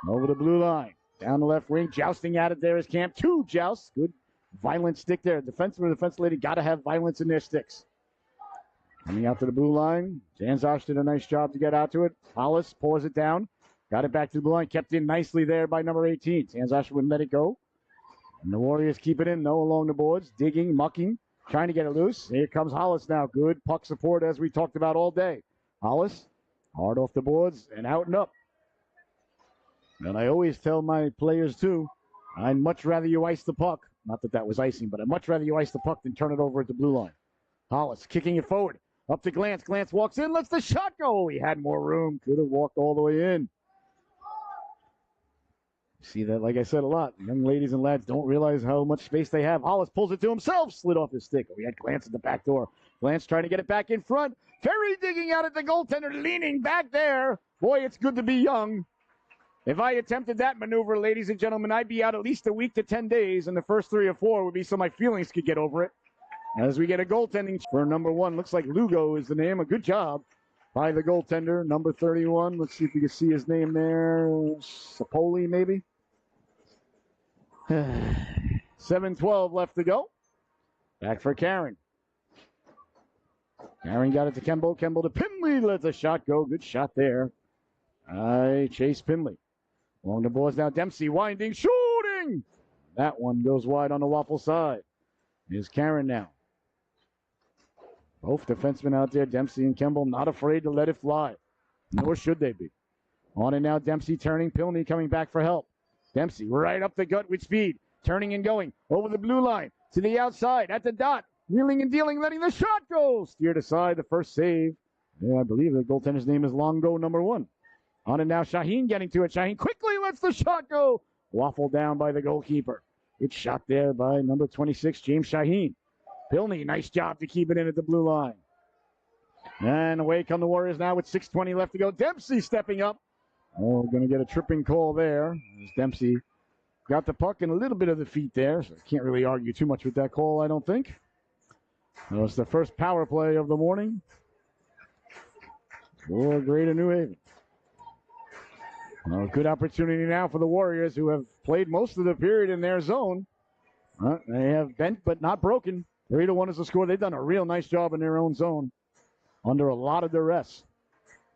Over the blue line. Down the left wing. Jousting at it there is Camp. 2 jousts. Good violent stick there. Defenseman and defense lady got to have violence in their sticks. Coming out to the blue line. Tanzosh did a nice job to get out to it. Hollis pours it down. Got it back to the blue line. Kept in nicely there by number 18. Tanzosh wouldn't let it go. And the Warriors keep it in, though, along the boards. Digging, mucking, trying to get it loose. Here comes Hollis now. Good puck support as we talked about all day. Hollis, hard off the boards and out and up. And I always tell my players, too, I'd much rather you ice the puck. Not that that was icing, but I'd much rather you ice the puck than turn it over at the blue line. Hollis kicking it forward. Up to Glantz. Glantz walks in, lets the shot go. He had more room. Could have walked all the way in. See that, like I said, a lot. Young ladies and lads don't realize how much space they have. Hollis pulls it to himself. Slid off his stick. We had Glantz at the back door. Glantz trying to get it back in front. Ferry digging out at the goaltender, leaning back there. Boy, it's good to be young. If I attempted that maneuver, ladies and gentlemen, I'd be out at least a week to 10 days, and the first 3 or 4 would be so my feelings could get over it. As we get a goaltending for number 1, looks like Lugo is the name. A good job by the goaltender, number 31. Let's see if we can see his name there. Sapoli, maybe. 7:12 left to go. Back for Karen. Karen got it to Kemble. Kemble to Pinley. Lets a shot go. Good shot there. Chase Pinley. Along the boards now. Dempsey winding, shooting. That one goes wide on the Waffle side. Here's Karen now. Both defensemen out there, Dempsey and Kemble, not afraid to let it fly. Nor should they be. On and now, Dempsey turning. Pinley coming back for help. Dempsey right up the gut with speed. Turning and going. Over the blue line. To the outside. At the dot. Wheeling and dealing. Letting the shot go. Steered aside. The first save. Yeah, I believe the goaltender's name is Longo, number 1. On and now, Shaheen getting to it. Shaheen quickly lets the shot go. Waffled down by the goalkeeper. Good shot there by number 26, James Shaheen. Pilney, nice job to keep it in at the blue line. And away come the Warriors now with 6:20 left to go. Dempsey stepping up. Oh, going to get a tripping call there. As Dempsey got the puck and a little bit of the feet there. So can't really argue too much with that call, I don't think. That was the first power play of the morning for Greater New Haven. Well, good opportunity now for the Warriors, who have played most of the period in their zone. They have bent but not broken. 3-1 is the score. They've done a real nice job in their own zone under a lot of duress.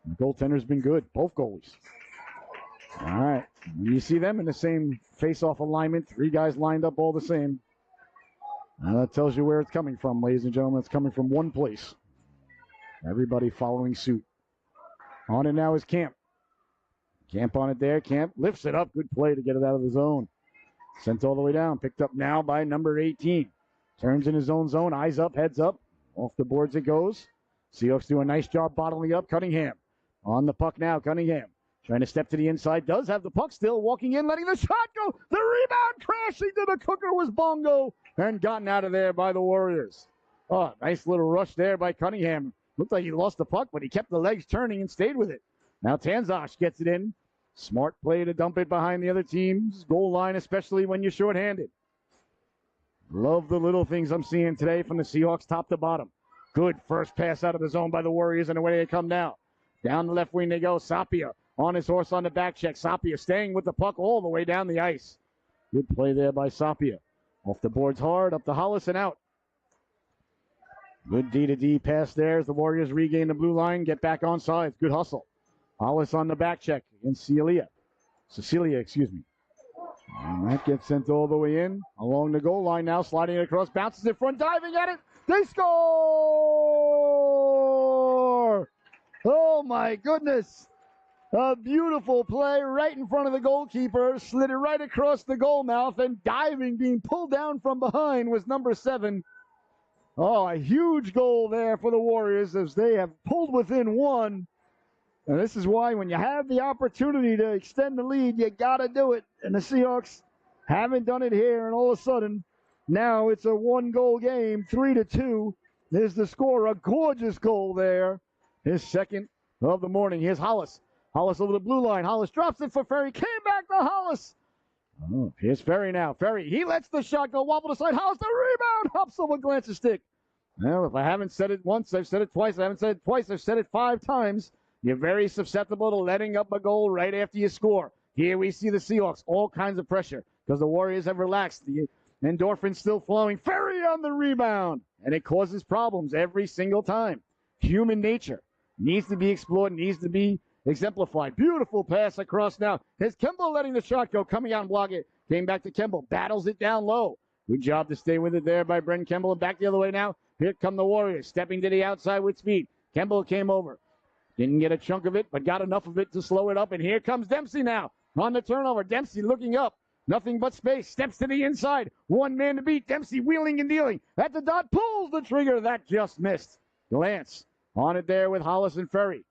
The goaltender's been good, both goalies. All right. When you see them in the same face-off alignment, 3 guys lined up all the same. That tells you where it's coming from, ladies and gentlemen. It's coming from one place. Everybody following suit. On and now is Camp. Camp on it there. Camp lifts it up. Good play to get it out of the zone. Sent all the way down. Picked up now by number 18. Turns in his own zone. Eyes up, heads up. Off the boards it goes. Seahawks do a nice job bottling up. Cunningham on the puck now. Cunningham trying to step to the inside. Does have the puck still. Walking in, letting the shot go. The rebound crashing to the cooker was Bongo. And gotten out of there by the Warriors. Oh, nice little rush there by Cunningham. Looked like he lost the puck, but he kept the legs turning and stayed with it. Now Tanzosh gets it in. Smart play to dump it behind the other team's goal line, especially when you're shorthanded. Love the little things I'm seeing today from the Seahawks top to bottom. Good first pass out of the zone by the Warriors, and away they come now. Down the left wing they go. Sapia on his horse on the back check. Sapia staying with the puck all the way down the ice. Good play there by Sapia. Off the boards hard, up to Hollis and out. Good D-to-D pass there as the Warriors regain the blue line, get back on sides. Good hustle. Hollis on the back check against Cecilia, excuse me. And that gets sent all the way in. Along the goal line now, sliding it across, bounces in front, diving at it. They score! Oh, my goodness. A beautiful play right in front of the goalkeeper. Slid it right across the goal mouth, and diving, being pulled down from behind was number 7. Oh, a huge goal there for the Warriors as they have pulled within 1. And this is why when you have the opportunity to extend the lead, you got to do it. And the Seahawks haven't done it here, and all of a sudden, now it's a 1-goal game, 3-2. There's the score, a gorgeous goal there. His second of the morning. Here's Hollis. Hollis over the blue line. Hollis drops it for Ferry. Came back to Hollis. Oh, here's Ferry now. Ferry, he lets the shot go. Wobble aside. Hollis, the rebound. Hops over Glance's stick. Well, if I haven't said it once, I've said it twice. If I haven't said it twice, I've said it 5 times. You're very susceptible to letting up a goal right after you score. Here we see the Seahawks, all kinds of pressure because the Warriors have relaxed. The endorphins still flowing. Ferry on the rebound, and it causes problems every single time. human nature. Needs to be explored, needs to be exemplified. Beautiful pass across now. Here's Kimball letting the shot go, coming out and block it. Came back to Kimball, battles it down low. Good job to stay with it there by Brent Kimball. And back the other way now. Here come the Warriors, stepping to the outside with speed. Kimball came over. Didn't get a chunk of it, but got enough of it to slow it up. And here comes Dempsey now on the turnover. Dempsey looking up. Nothing but space. Steps to the inside. One man to beat. Dempsey wheeling and dealing. At the dot, pulls the trigger. That just missed. Glance on it there with Hollis and Ferry.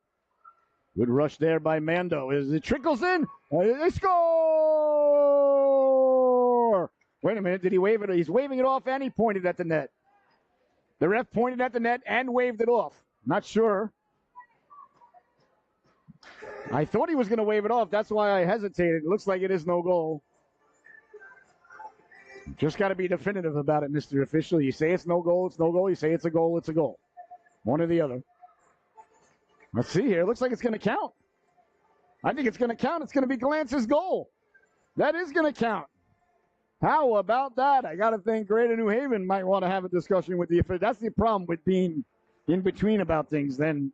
Good rush there by Mando. As it trickles in, they score! Wait a minute, did he wave it? He's waving it off and he pointed at the net. The ref pointed at the net and waved it off. Not sure. I thought he was going to wave it off. That's why I hesitated. It looks like it is no goal. Just got to be definitive about it, Mr. Official. You say it's no goal, it's no goal. You say it's a goal, it's a goal. One or the other. Let's see here. It looks like it's going to count. I think it's going to count. It's going to be Glance's goal. That is going to count. How about that? I got to think Greater New Haven might want to have a discussion with the official. That's the problem with being in between about things. Then,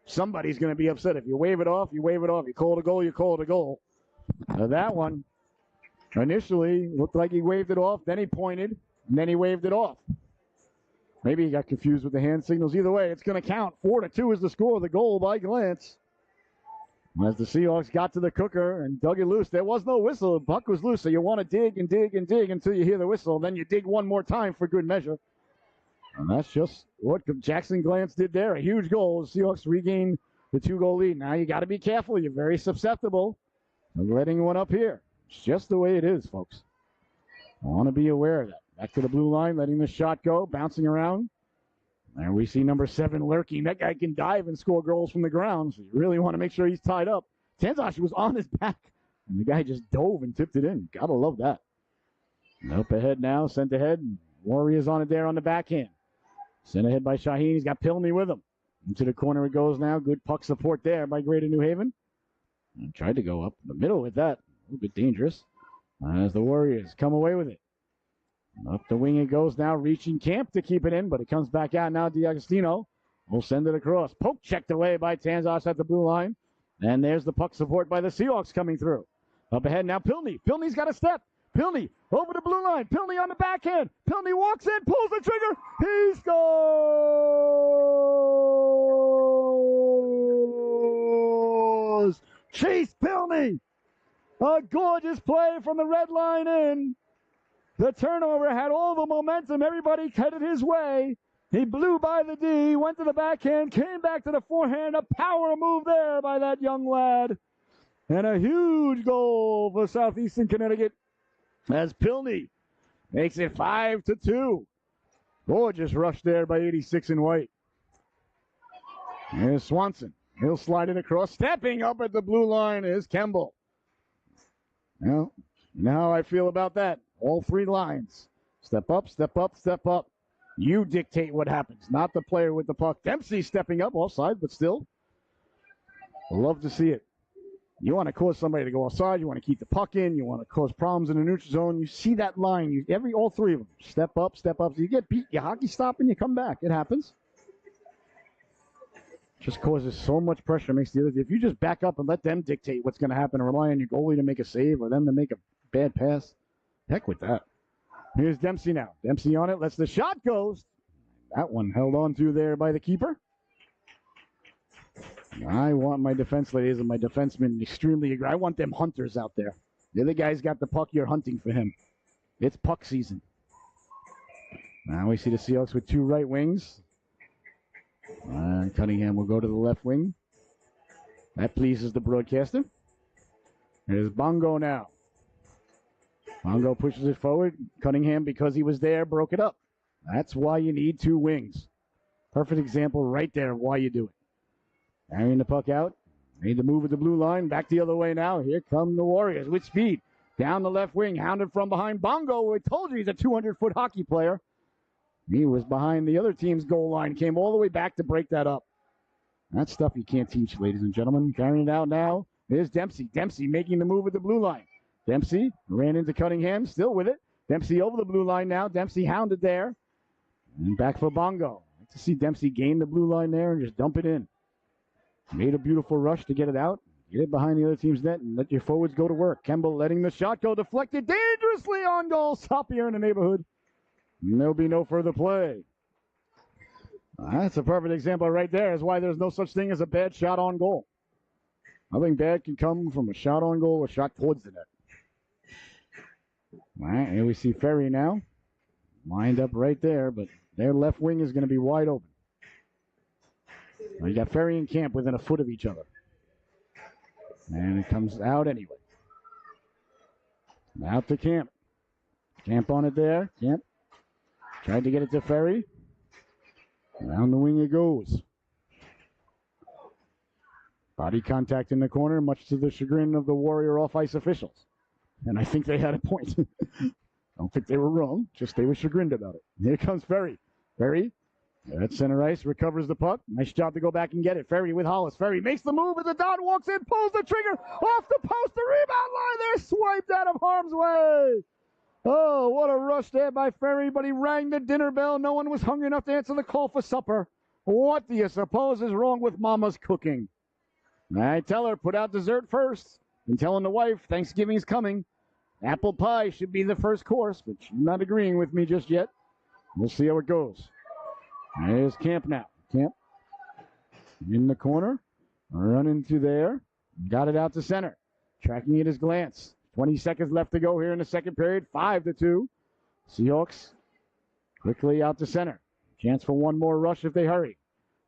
somebody's going to be upset. If you wave it off, you wave it off. You call it a goal, you call it a goal. That one, initially, looked like he waved it off. Then he pointed, and then he waved it off. Maybe he got confused with the hand signals. Either way, it's going to count. 4-2 is the score of the goal by Glance. As the Seahawks got to the cooker and dug it loose, there was no whistle. The puck was loose, so you want to dig and dig and dig until you hear the whistle. Then you dig one more time for good measure. And that's just what Jackson Glance did there. A huge goal. The Seahawks regain the 2-goal lead. Now you got to be careful. You're very susceptible of letting one up here. It's just the way it is, folks. I want to be aware of that. Back to the blue line, letting the shot go, bouncing around. And we see number 7 lurking. That guy can dive and score goals from the ground, so you really want to make sure he's tied up. Tanzash was on his back, and the guy just dove and tipped it in. Gotta love that. And up ahead now, sent ahead. Warriors on it there on the backhand. Sent ahead by Shaheen. He's got Pilney with him. Into the corner it goes now. Good puck support there by Greater New Haven. And tried to go up the middle with that. A little bit dangerous. As the Warriors come away with it. Up the wing it goes now, reaching Camp to keep it in, but it comes back out now. D'Agostino will send it across. Poke checked away by Tanzas at the blue line. And there's the puck support by the Seahawks coming through. Up ahead now, Pilney. Pilney's got a step. Pilney over the blue line. Pilney on the backhand. Pilney walks in, pulls the trigger. He scores! Chase Pilney. A gorgeous play from the red line in. The turnover had all the momentum. Everybody headed his way. He blew by the D, went to the backhand, came back to the forehand. A power move there by that young lad. And a huge goal for Southeastern Connecticut as Pilney makes it 5-2. Gorgeous rush there by 86 in white. Here's Swanson. He'll slide it across. Stepping up at the blue line is Kemble. Well, you know how I feel about that. All 3 lines. Step up, step up, step up. You dictate what happens, not the player with the puck. Dempsey stepping up, offside, but still. Love to see it. You want to cause somebody to go offside. You want to keep the puck in. You want to cause problems in the neutral zone. You see that line. All 3 of them. Step up, step up. So you get beat, you hockey stop, and you come back. It happens. Just causes so much pressure. Makes the other. If you just back up and let them dictate what's going to happen and rely on your goalie to make a save or them to make a bad pass, heck with that. Here's Dempsey now. Dempsey on it. Lets the shot goes. That one held on to there by the keeper. I want my defense ladies and my defensemen extremely aggressive. I want them hunters out there. The other guy's got the puck. You're hunting for him. It's puck season. Now we see the Seahawks with 2 right wings. Cunningham will go to the left wing. That pleases the broadcaster. There's Bongo now. Bongo pushes it forward. Cunningham, because he was there, broke it up. That's why you need 2 wings. Perfect example right there of why you do it. Carrying the puck out. Made the move at the blue line. Back the other way now. Here come the Warriors with speed. Down the left wing. Hounded from behind. Bongo, I told you he's a 200-foot hockey player. He was behind the other team's goal line. Came all the way back to break that up. That's stuff you can't teach, ladies and gentlemen. Carrying it out now. There's Dempsey. Dempsey making the move at the blue line. Dempsey ran into Cunningham. Still with it. Dempsey over the blue line now. Dempsey hounded there. And back for Bongo. Like to see Dempsey gain the blue line there and just dump it in. Made a beautiful rush to get it out. Get it behind the other team's net and let your forwards go to work. Kemble letting the shot go. Deflected dangerously on goal. Stop here in the neighborhood. And there'll be no further play. That's a perfect example right there. Is why there's no such thing as a bad shot on goal. Nothing bad can come from a shot on goal or shot towards the net. All right, here we see Ferry now. Lined up right there, but their left wing is going to be wide open. Now you got Ferry and Camp within a foot of each other. And it comes out anyway. Out to Camp. Camp on it there. Camp tried to get it to Ferry. Down the wing it goes. Body contact in the corner, much to the chagrin of the Warrior off-ice officials. And I think they had a point. I don't think they were wrong, just they were chagrined about it. Here comes Ferry. Ferry, at center ice, recovers the puck. Nice job to go back and get it. Ferry with Hollis. Ferry makes the move as the dot walks in, pulls the trigger, off the post, the rebound line. They're swiped out of harm's way. Oh, what a rush there by Ferry, but he rang the dinner bell. No one was hungry enough to answer the call for supper. What do you suppose is wrong with Mama's cooking? I tell her, put out dessert first. And telling the wife, Thanksgiving's coming. Apple pie should be the first course, but she's not agreeing with me just yet. We'll see how it goes. There's Camp now. Camp in the corner. Running to there. Got it out to center. Tracking it as Glance. 20 seconds left to go here in the second period. 5-2. Seahawks quickly out to center. Chance for one more rush if they hurry.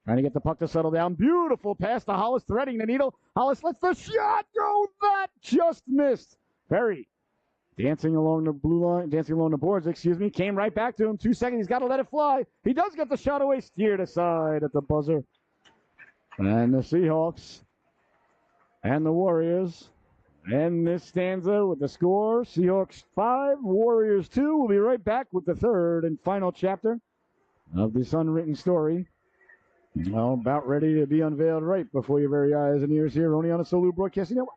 Trying to get the puck to settle down. Beautiful pass to Hollis, threading the needle. Hollis lets the shot go. That just missed. Ferry dancing along the blue line, dancing along the boards, came right back to him. 2 seconds. He's got to let it fly. He does get the shot away, steered aside at the buzzer. And the Seahawks and the Warriors end this stanza with the score. Seahawks 5, Warriors 2. We'll be right back with the third and final chapter of this unwritten story. Well, about ready to be unveiled right before your very eyes and ears here, only on the Solu Broadcasting Network.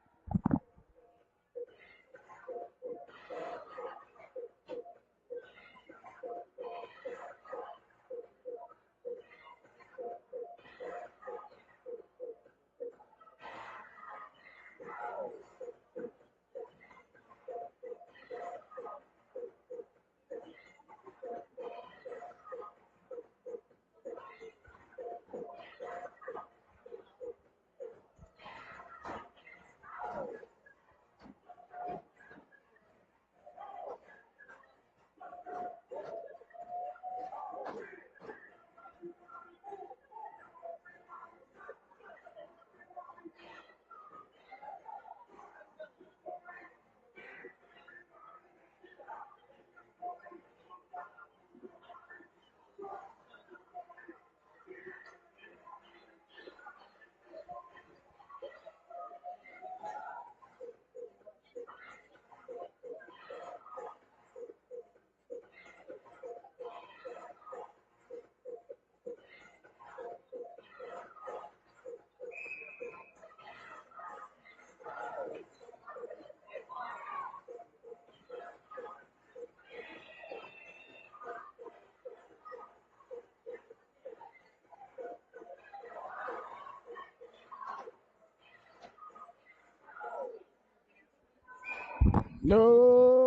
No,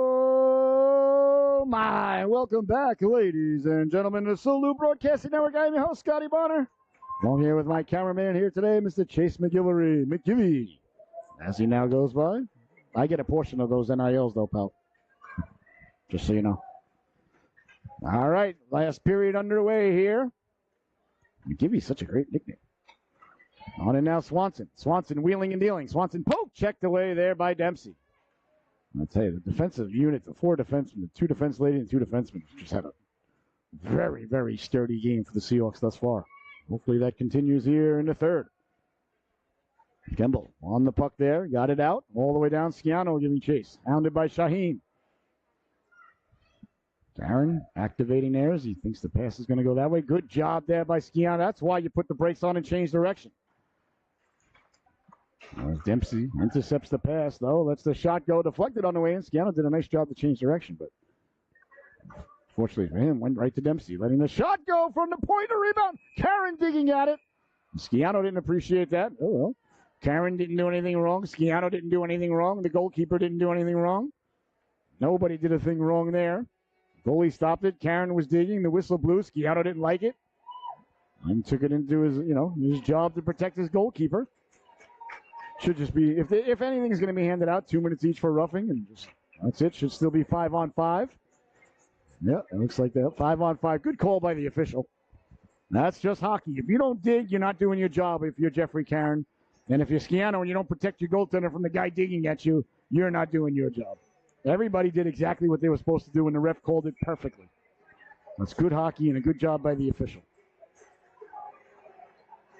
my. Welcome back, ladies and gentlemen, to the Solu Broadcasting Network. I'm your host, Scotty Bonner. Along here with my cameraman here today, Mr. Chase McGillivray. As he now goes by. I get a portion of those NILs, though, pal. Just so you know. All right, last period underway here. McGivvy's such a great nickname. On and now, Swanson. Swanson wheeling and dealing. Swanson poke checked away there by Dempsey. I'll tell you, the defensive unit, the 4 defensemen, the 2 defense ladies and 2 defensemen just had a very, very sturdy game for the Seahawks thus far. Hopefully that continues here in the third. Kemble on the puck there, got it out, all the way down. Schiano giving chase, hounded by Shaheen. Darren activating there as he thinks the pass is going to go that way. Good job there by Schiano. That's why you put the brakes on and change direction. Dempsey intercepts the pass, though. Lets the shot go. Deflected on the way in. Schiano did a nice job to change direction, but Fortunately for him, went right to Dempsey, letting the shot go from the point of rebound. Karen digging at it. Schiano didn't appreciate that. Oh, well. Karen didn't do anything wrong. Schiano didn't do anything wrong. The goalkeeper didn't do anything wrong. Nobody did a thing wrong there. Goalie stopped it. Karen was digging. The whistle blew. Schiano didn't like it and took it into his job to protect his goalkeeper. Should just be, if anything's going to be handed out, 2 minutes each for roughing, and that's it. Should still be 5-on-5. Yeah, it looks like that. 5-on-5. Good call by the official. That's just hockey. If you don't dig, you're not doing your job if you're Jeffrey Karen. And if you're Schiano and you don't protect your goaltender from the guy digging at you, you're not doing your job. Everybody did exactly what they were supposed to do, and the ref called it perfectly. That's good hockey and a good job by the official.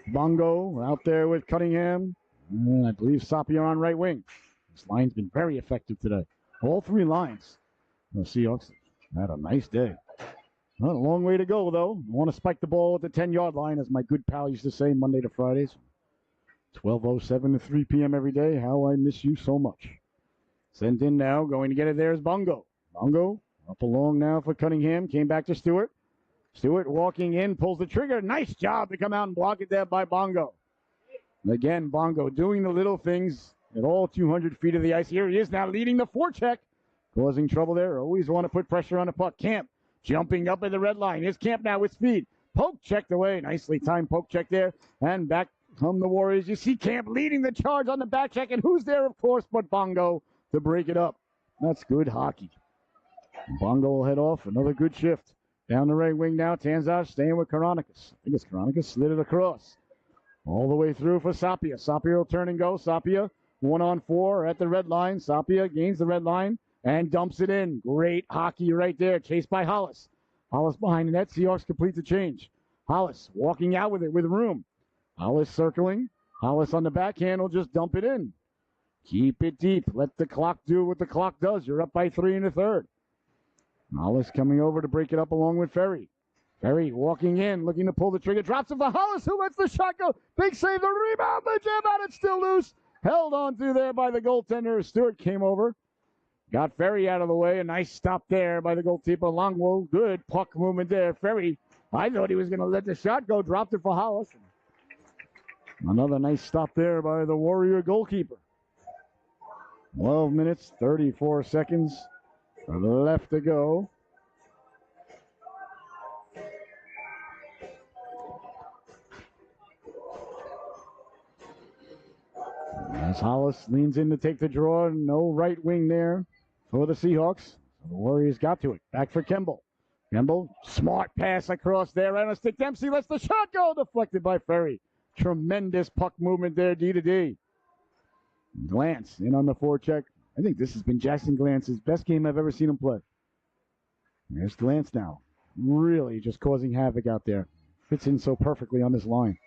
Bongo out there with Cunningham. And I believe Sapia on right wing. This line's been very effective today. All three lines. The Seahawks had a nice day. Well, a long way to go, though. I want to spike the ball at the 10-yard line, as my good pal used to say, Monday to Fridays. 12:07 to 3 p.m. every day. How I miss you so much. Sent in now. Going to get it there is Bongo. Bongo up along now for Cunningham. Came back to Stewart. Stewart walking in, pulls the trigger. Nice job to come out and block it there by Bongo. And again, Bongo doing the little things at all 200 feet of the ice. Here he is now leading the forecheck. Causing trouble there. Always want to put pressure on the puck. Camp jumping up at the red line. Here's Camp now with speed. Poke checked away. Nicely timed poke check there. And back come the Warriors. You see Camp leading the charge on the back check. And who's there, of course, but Bongo to break it up. That's good hockey. Bongo will head off. Another good shift. Down the right wing now. Tanzar staying with Karonikis. I think it's Karonikis. Slid it across. All the way through for Sapia. Sapia will turn and go. Sapia 1-on-4 at the red line. Sapia gains the red line and dumps it in. Great hockey right there. Chased by Hollis. Hollis behind the net. Seahawks complete the change. Hollis walking out with it with room. Hollis circling. Hollis on the backhand will just dump it in. Keep it deep. Let the clock do what the clock does. You're up by 3 in the third. Hollis coming over to break it up along with Ferry. Ferry walking in, looking to pull the trigger. Drops it for Hollis, who lets the shot go. Big save, the rebound, the jam out, it's still loose. Held on to there by the goaltender. Stewart came over. Got Ferry out of the way. A nice stop there by the goalkeeper, Longwell. Good puck movement there. Ferry, I thought he was going to let the shot go. Dropped it for Hollis. Another nice stop there by the Warrior goalkeeper. 12 minutes, 34 seconds left to go. As Hollis leans in to take the draw, no right wing there for the Seahawks. So the Warriors got to it. Back for Kemble. Kemble, smart pass across there. Right on stick. Dempsey lets the shot go. Deflected by Ferry. Tremendous puck movement there, D to D. Glance in on the forecheck. I think this has been Jackson Glance's best game I've ever seen him play. There's Glance now. Really just causing havoc out there. Fits in so perfectly on this line.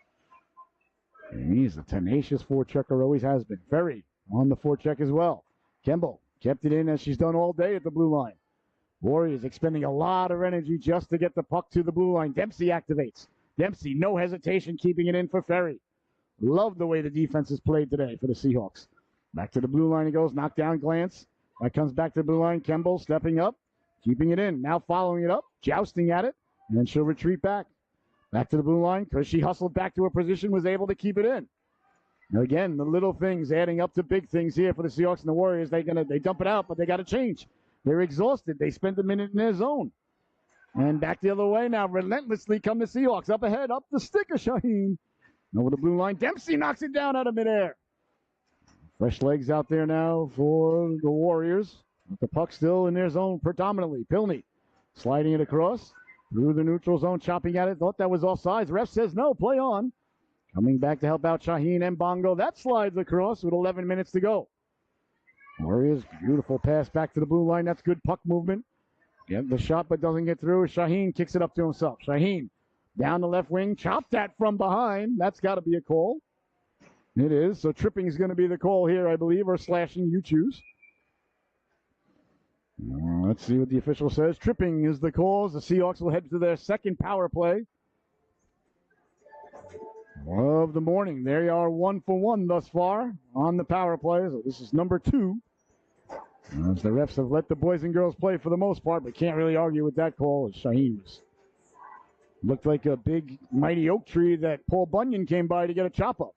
And he's a tenacious forechecker, always has been. Ferry on the forecheck as well. Kemble kept it in as she's done all day at the blue line. Warriors expending a lot of energy just to get the puck to the blue line. Dempsey activates. Dempsey, no hesitation, keeping it in for Ferry. Love the way the defense is played today for the Seahawks. Back to the blue line he goes. Knocked down, Glance. That comes back to the blue line. Kemble stepping up, keeping it in. Now following it up, jousting at it, and then she'll retreat back. Back to the blue line because she hustled back to her position, was able to keep it in. Now again, the little things adding up to big things here for the Seahawks and the Warriors. They dump it out, but they got to change. They're exhausted. They spent a minute in their zone. And back the other way now, relentlessly come the Seahawks. Up ahead, up the stick of Shaheen. Over the blue line. Dempsey knocks it down out of midair. Fresh legs out there now for the Warriors. But the puck still in their zone predominantly. Pilney sliding it across. Through the neutral zone, chopping at it. Thought that was offsides. Ref says no, play on. Coming back to help out Shaheen and Bongo. That slides across with 11 minutes to go. Warriors, beautiful pass back to the blue line. That's good puck movement. Get the shot, but doesn't get through. Shaheen kicks it up to himself. Shaheen down the left wing. Chopped that from behind. That's got to be a call. It is. So tripping is going to be the call here, I believe, or slashing. You choose. Let's see what the official says. Tripping is the cause. The Seahawks will head to their second power play of the morning. They are 1 for 1 thus far on the power play. So this is number 2. As the refs have let the boys and girls play for the most part, but can't really argue with that call. As Shaheen looked like a big, mighty oak tree that Paul Bunyan came by to get a chop up.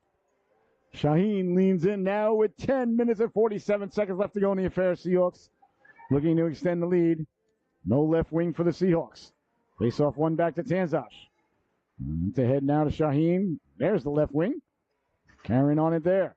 Shaheen leans in now with 10 minutes and 47 seconds left to go in the affair. Seahawks looking to extend the lead. No left wing for the Seahawks. Face off one back to Tanzash. To head now to Shaheen. There's the left wing. Carrying on it there.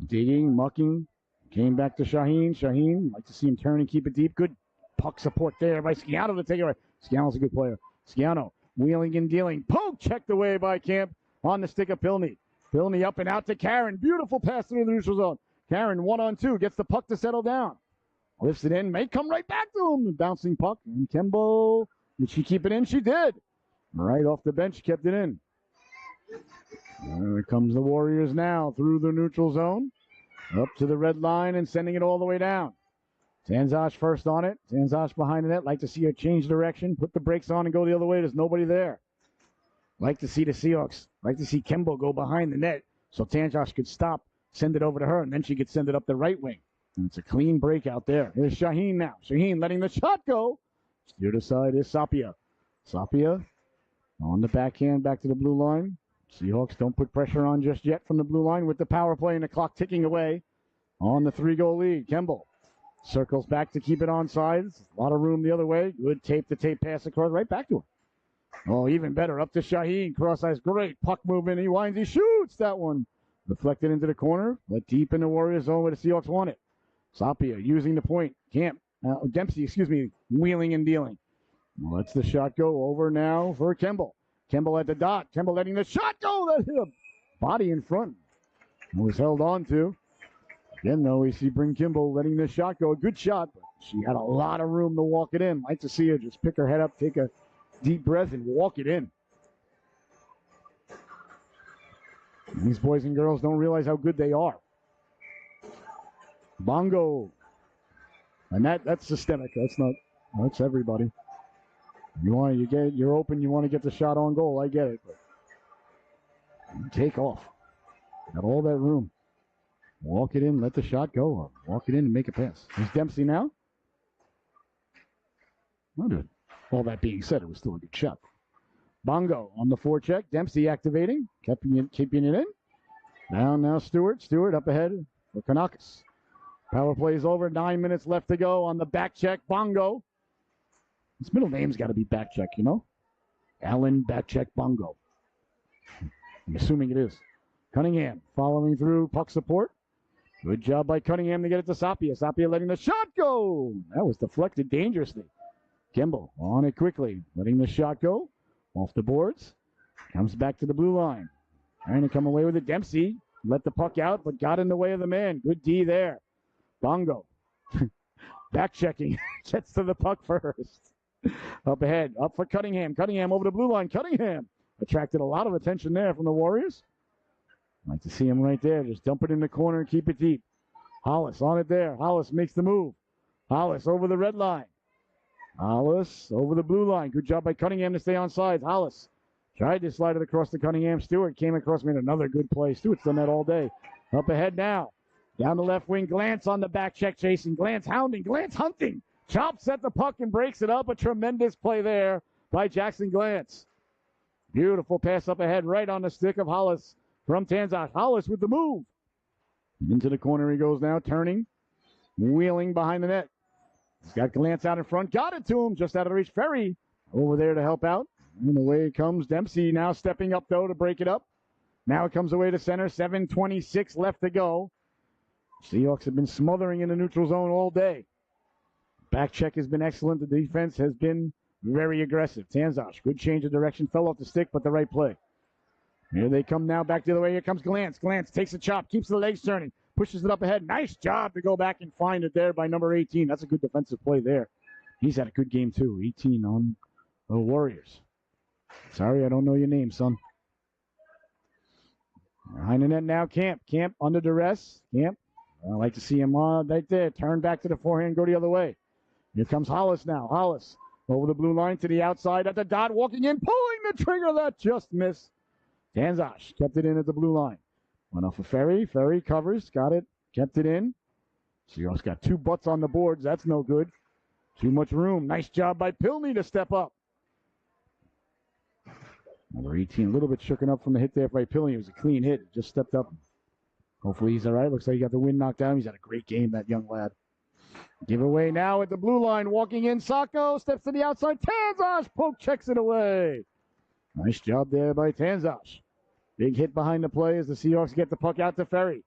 Digging, mucking. Came back to Shaheen. Shaheen, like to see him turn and keep it deep. Good puck support there by Sciano to take it away. Sciano's a good player. Sciano wheeling and dealing. Poke checked away by Camp on the stick of Pilney. Pilney up and out to Karen. Beautiful pass through the neutral zone. Karen 1-on-2 gets the puck to settle down. Lifts it in. May come right back to him. Bouncing puck. And Kembo, did she keep it in? She did. Right off the bench, kept it in. Here comes the Warriors now through the neutral zone. Up to the red line and sending it all the way down. Tanzash first on it. Tanzash behind the net. Like to see her change direction. Put the brakes on and go the other way. There's nobody there. Like to see the Seahawks. Like to see Kembo go behind the net so Tanzash could stop, send it over to her, and then she could send it up the right wing. And it's a clean break out there. Here's Shaheen now. Shaheen letting the shot go. Steered aside is Sapia. Sapia on the backhand back to the blue line. Seahawks don't put pressure on just yet from the blue line with the power play and the clock ticking away on the 3-goal lead. Kemble circles back to keep it on sides. A lot of room the other way. Good tape-to-tape pass across right back to him. Oh, even better. Up to Shaheen. Cross ice. Great puck movement. He winds. He shoots that one. Deflected into the corner, but deep in the Warriors zone where the Seahawks want it. Sapia using the point. Dempsey, wheeling and dealing. Lets the shot go over now for Kemble. Kemble at the dot. Kemble letting the shot go. That hit him. Body in front. It was held on to. Again, though, we see Bryn Kimball letting the shot go. A good shot, but she had a lot of room to walk it in. Like to see her just pick her head up, take a deep breath, and walk it in. And these boys and girls don't realize how good they are. Bongo. And that's systemic. That's everybody. You're open, you want to get the shot on goal. I get it. But you take off. Got all that room. Walk it in, let the shot go, or walk it in and make a pass. There's Dempsey now. All that being said, it was still a good shot. Bongo on the forecheck. Dempsey activating, keeping it in. Down now Stewart. Stewart up ahead for Kanakis. Power play is over. 9 minutes left to go on the back check. Bongo. His middle name's got to be Backcheck, you know? Alan Backcheck Bongo. I'm assuming it is. Cunningham following through puck support. Good job by Cunningham to get it to Sapia. Sapia letting the shot go. That was deflected dangerously. Kimball on it quickly. Letting the shot go. Off the boards. Comes back to the blue line. Trying to come away with it. Dempsey let the puck out, but got in the way of the man. Good D there. Bongo. Back checking. Gets to the puck first. Up ahead. Up for Cunningham. Cunningham over the blue line. Cunningham attracted a lot of attention there from the Warriors. Like to see him right there. Just dump it in the corner and keep it deep. Hollis on it there. Hollis makes the move. Hollis over the red line. Hollis over the blue line. Good job by Cunningham to stay on sides. Hollis tried to slide it across to Cunningham. Stewart came across, made another good play. Stewart's done that all day. Up ahead now. Down the left wing. Glance on the back check chasing. Glance hounding. Glance hunting. Chops at the puck and breaks it up. A tremendous play there by Jackson Glance. Beautiful pass up ahead right on the stick of Hollis from Tanzak. Hollis with the move. Into the corner he goes now, turning, wheeling behind the net. He's got Glance out in front. Got it to him just out of reach. Ferry over there to help out. And away it comes. Dempsey now stepping up, though, to break it up. Now it comes away to center. 7:26 left to go. Seahawks have been smothering in the neutral zone all day. Back check has been excellent. The defense has been very aggressive. Tanzash, good change of direction. Fell off the stick, but the right play. Here they come now back the other way. Here comes Glance. Glance takes a chop, keeps the legs turning, pushes it up ahead. Nice job to go back and find it there by number 18. That's a good defensive play there. He's had a good game, too. 18 on the Warriors. Sorry, I don't know your name, son. Behind the net now, Camp. Camp under duress. Camp. I like to see him right there. Turn back to the forehand, go the other way. Here comes Hollis now. Hollis over the blue line to the outside at the dot, walking in, pulling the trigger. That just missed. Tanzash kept it in at the blue line. Went off of Ferry. Ferry covers, got it, kept it in. Seahawks got 2 butts on the boards. That's no good. Too much room. Nice job by PeeWee to step up. Number 18, a little bit shooken up from the hit there by PeeWee. It was a clean hit. Just stepped up. Hopefully he's all right. Looks like he got the wind knocked down. He's had a great game, that young lad. Giveaway now at the blue line. Walking in, Sacco steps to the outside. Tanzash poke checks it away. Nice job there by Tanzash. Big hit behind the play as the Seahawks get the puck out to Ferry.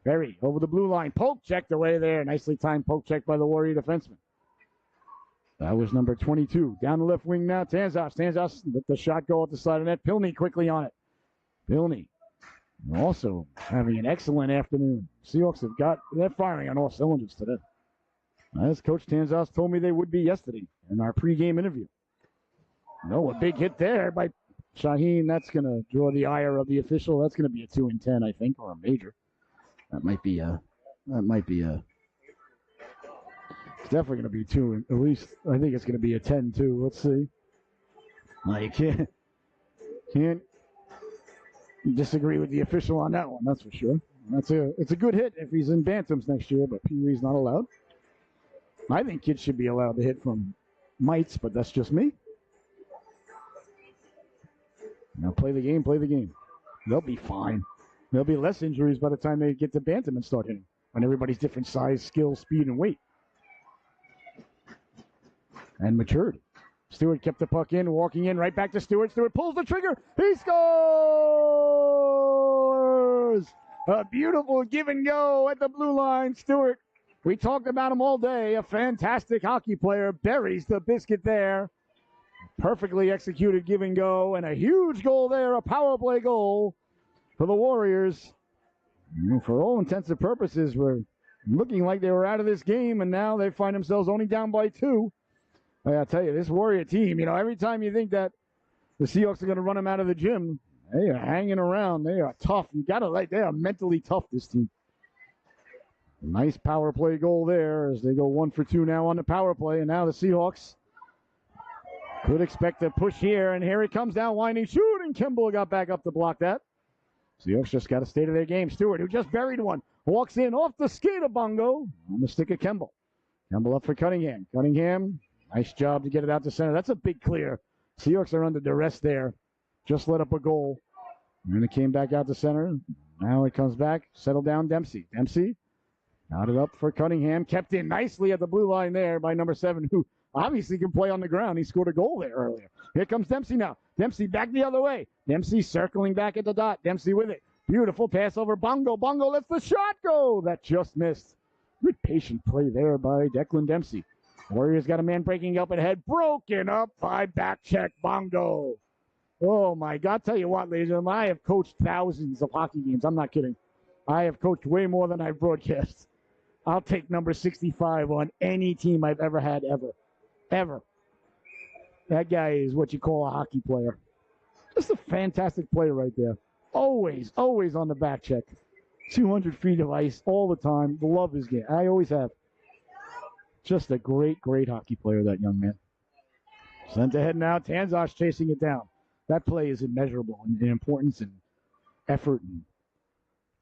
Ferry over the blue line. Poke checked away there. Nicely timed poke check by the Warrior defenseman. That was number 22. Down the left wing now, Tanzash. Tanzash let the shot go off the side of net. PeeWee quickly on it. PeeWee also having an excellent afternoon. Seahawks they're firing on all cylinders today. As Coach Tanzash told me they would be yesterday in our pregame interview. No, a big hit there by Shaheen. That's going to draw the ire of the official. That's going to be a 2 and 10, I think, or a major. That might be a. It's definitely going to be 2. At least I think it's going to be a 10 too. Let's see. You can't disagree with the official on that one. That's for sure. It's a good hit if he's in bantams next year, but PeeWee's not allowed. I think kids should be allowed to hit from mites, but that's just me. Now play the game, play the game. They'll be fine. There'll be less injuries by the time they get to bantam and start hitting, when everybody's different size, skill, speed, and weight. And maturity. Stewart kept the puck in, walking in, right back to Stewart. Stewart pulls the trigger. He scores! A beautiful give and go at the blue line. Stewart, we talked about him all day. A fantastic hockey player. Buries the biscuit there. Perfectly executed give and go. And a huge goal there. A power play goal for the Warriors. For all intents and purposes, we're looking like they were out of this game. And now they find themselves only down by 2. I'll tell you, this Warrior team, every time you think that the Seahawks are going to run them out of the gym, they are hanging around. They are tough. They are mentally tough, this team. Nice power play goal there as they go 1 for 2 now on the power play. And now the Seahawks could expect a push here. And here he comes down, winding, shooting. Kimball got back up to block that. Seahawks just got to stay to their game. Stewart, who just buried one, walks in off the skate of Bongo on the stick of Kimball. Kimball up for Cunningham. Cunningham, nice job to get it out to center. That's a big clear. Seahawks are under duress there. Just let up a goal. And then it came back out to center. Now it comes back. Settle down, Dempsey. Dempsey got it up for Cunningham. Kept in nicely at the blue line there by number 7, who obviously can play on the ground. He scored a goal there earlier. Here comes Dempsey now. Dempsey back the other way. Dempsey circling back at the dot. Dempsey with it. Beautiful pass over Bongo. Bongo lets the shot go. That just missed. Good patient play there by Declan Dempsey. Warriors got a man breaking up ahead. Broken up by back check Bongo. Oh, my God. I'll tell you what, ladies and gentlemen, I have coached thousands of hockey games. I'm not kidding. I have coached way more than I've broadcast. I'll take number 65 on any team I've ever had, ever. Ever. That guy is what you call a hockey player. Just a fantastic player right there. Always, always on the back check. 200 feet of ice all the time. Love his game. I always have. Just a great, great hockey player, that young man. Sent ahead now. Tanzash chasing it down. That play is immeasurable in importance and effort and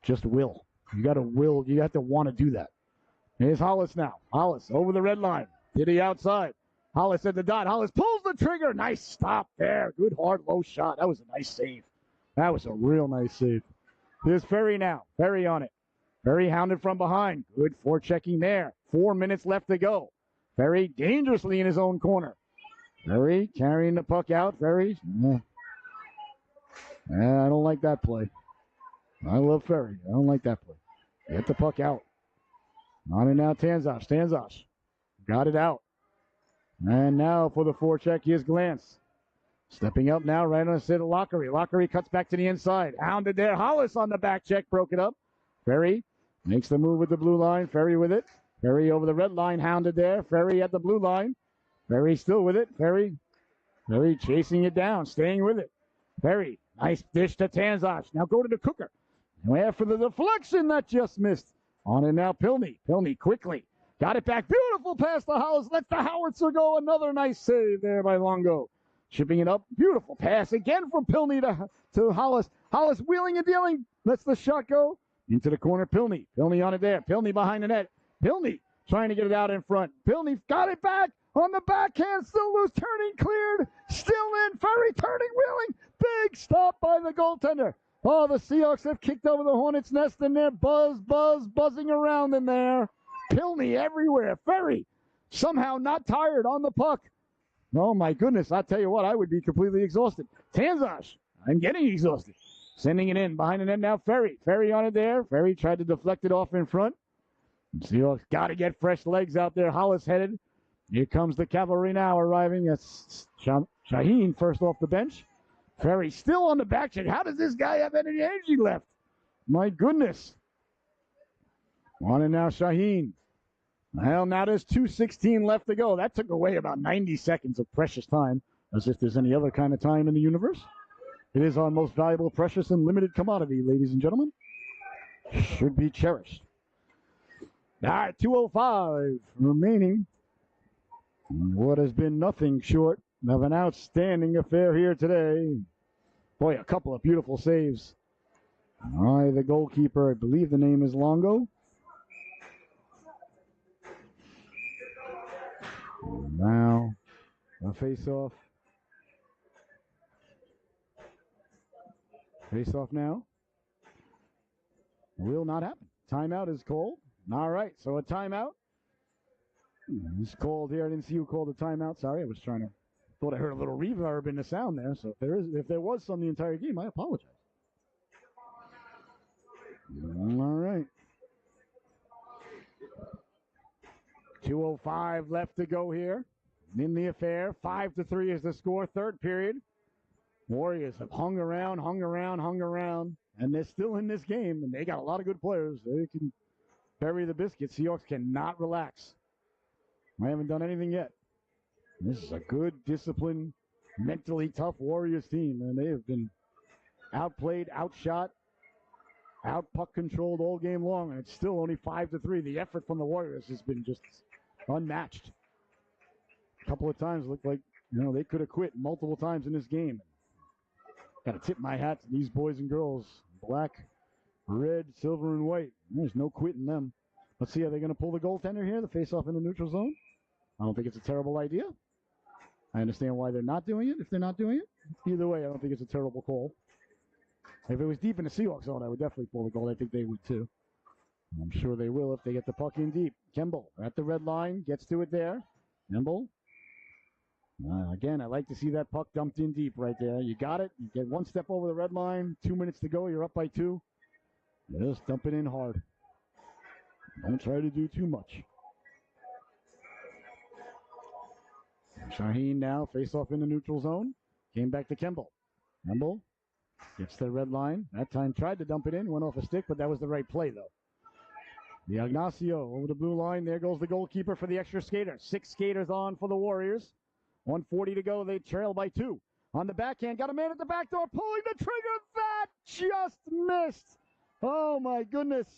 just will. You got to will. You have to want to do that. Here's Hollis now. Hollis over the red line. To the outside. Hollis at the dot. Hollis pulls the trigger. Nice stop there. Good, hard, low shot. That was a nice save. That was a real nice save. Here's Ferry now. Ferry on it. Ferry hounded from behind. Good forechecking there. 4 minutes left to go. Ferry dangerously in his own corner. Ferry carrying the puck out. Ferry. I don't like that play. I love Ferry. I don't like that play. Get the puck out. On and now Tanzash. Tanzash got it out. And now for the forecheck, here's Glance. Stepping up now, right on the set of Lockery. Lockery cuts back to the inside. Hounded there. Hollis on the back check, broke it up. Ferry makes the move with the blue line. Ferry with it. Ferry over the red line, hounded there. Ferry at the blue line. Ferry still with it. Ferry chasing it down, staying with it. Ferry, nice dish to Tanzash. Now go to the cooker. And after the deflection, that just missed. On and now PeeWee. PeeWee quickly. Got it back. Beautiful pass to Hollis. Lets the howitzer go. Another nice save there by Longo. Chipping it up. Beautiful pass again from PeeWee to Hollis. Hollis wheeling and dealing. Lets the shot go. Into the corner. PeeWee on it there. PeeWee behind the net. Pilney trying to get it out in front. Pilney got it back on the backhand, still loose, turning, cleared, still in, Ferry turning, wheeling, big stop by the goaltender. Oh, the Seahawks have kicked over the Hornets' nest in there, buzzing around in there. Pilney everywhere. Ferry somehow not tired on the puck. Oh, my goodness. I'll tell you what, I would be completely exhausted. Tanzash, I'm getting exhausted. Sending it in behind the net now. Ferry on it there. Ferry tried to deflect it off in front. Seahawks got to get fresh legs out there. Hollis headed. Here comes the cavalry now arriving. That's Shaheen first off the bench. Ferry still on the back check. How does this guy have any energy left? My goodness. On and now Shaheen. Well, now there's 2:16 left to go. That took away about 90 seconds of precious time, as if there's any other kind of time in the universe. It is our most valuable, precious, and limited commodity, ladies and gentlemen. Should be cherished. All right, 2:05 remaining. What has been nothing short of an outstanding affair here today. Boy, a couple of beautiful saves. All right, the goalkeeper, I believe the name is Longo. Now, a face-off. Face-off now. Will not happen. Timeout is called. All right, so a timeout. It's called here. I didn't see who called the timeout. Sorry, I was thought I heard a little reverb in the sound there. So if there was some the entire game, I apologize. All right. 2:05 left to go here in the affair. 5-3 is the score. Third period. Warriors have hung around, and they're still in this game, and they got a lot of good players. They can bury the biscuit. Seahawks cannot relax. I haven't done anything yet. This is a good, disciplined, mentally tough Warriors team, and they have been outplayed, outshot, out-puck controlled all game long, and it's still only 5-3. The effort from the Warriors has been just unmatched. A couple of times looked like, they could have quit multiple times in this game. Got to tip my hat to these boys and girls. Black, red, silver, and white. There's no quitting them. Let's see, are they going to pull the goaltender here, the face-off in the neutral zone? I don't think it's a terrible idea. I understand why they're not doing it, if they're not doing it. Either way, I don't think it's a terrible call. If it was deep in the Seahawks zone, I would definitely pull the goal. I think they would, too. I'm sure they will if they get the puck in deep. Kemble at the red line, gets to it there. Kemble. Again, I like to see that puck dumped in deep right there. You got it. You get one step over the red line. 2 minutes to go. You're up by 2. Just dump it in hard. Don't try to do too much. Shaheen now, face off in the neutral zone. Came back to Kemble. Kemble gets to the red line. That time tried to dump it in. Went off a stick, but that was the right play, though. The Ignacio over the blue line. There goes the goalkeeper for the extra skater. 6 skaters on for the Warriors. 1:40 to go. They trail by 2. On the backhand, got a man at the back door, pulling the trigger. That just missed. Oh, my goodness.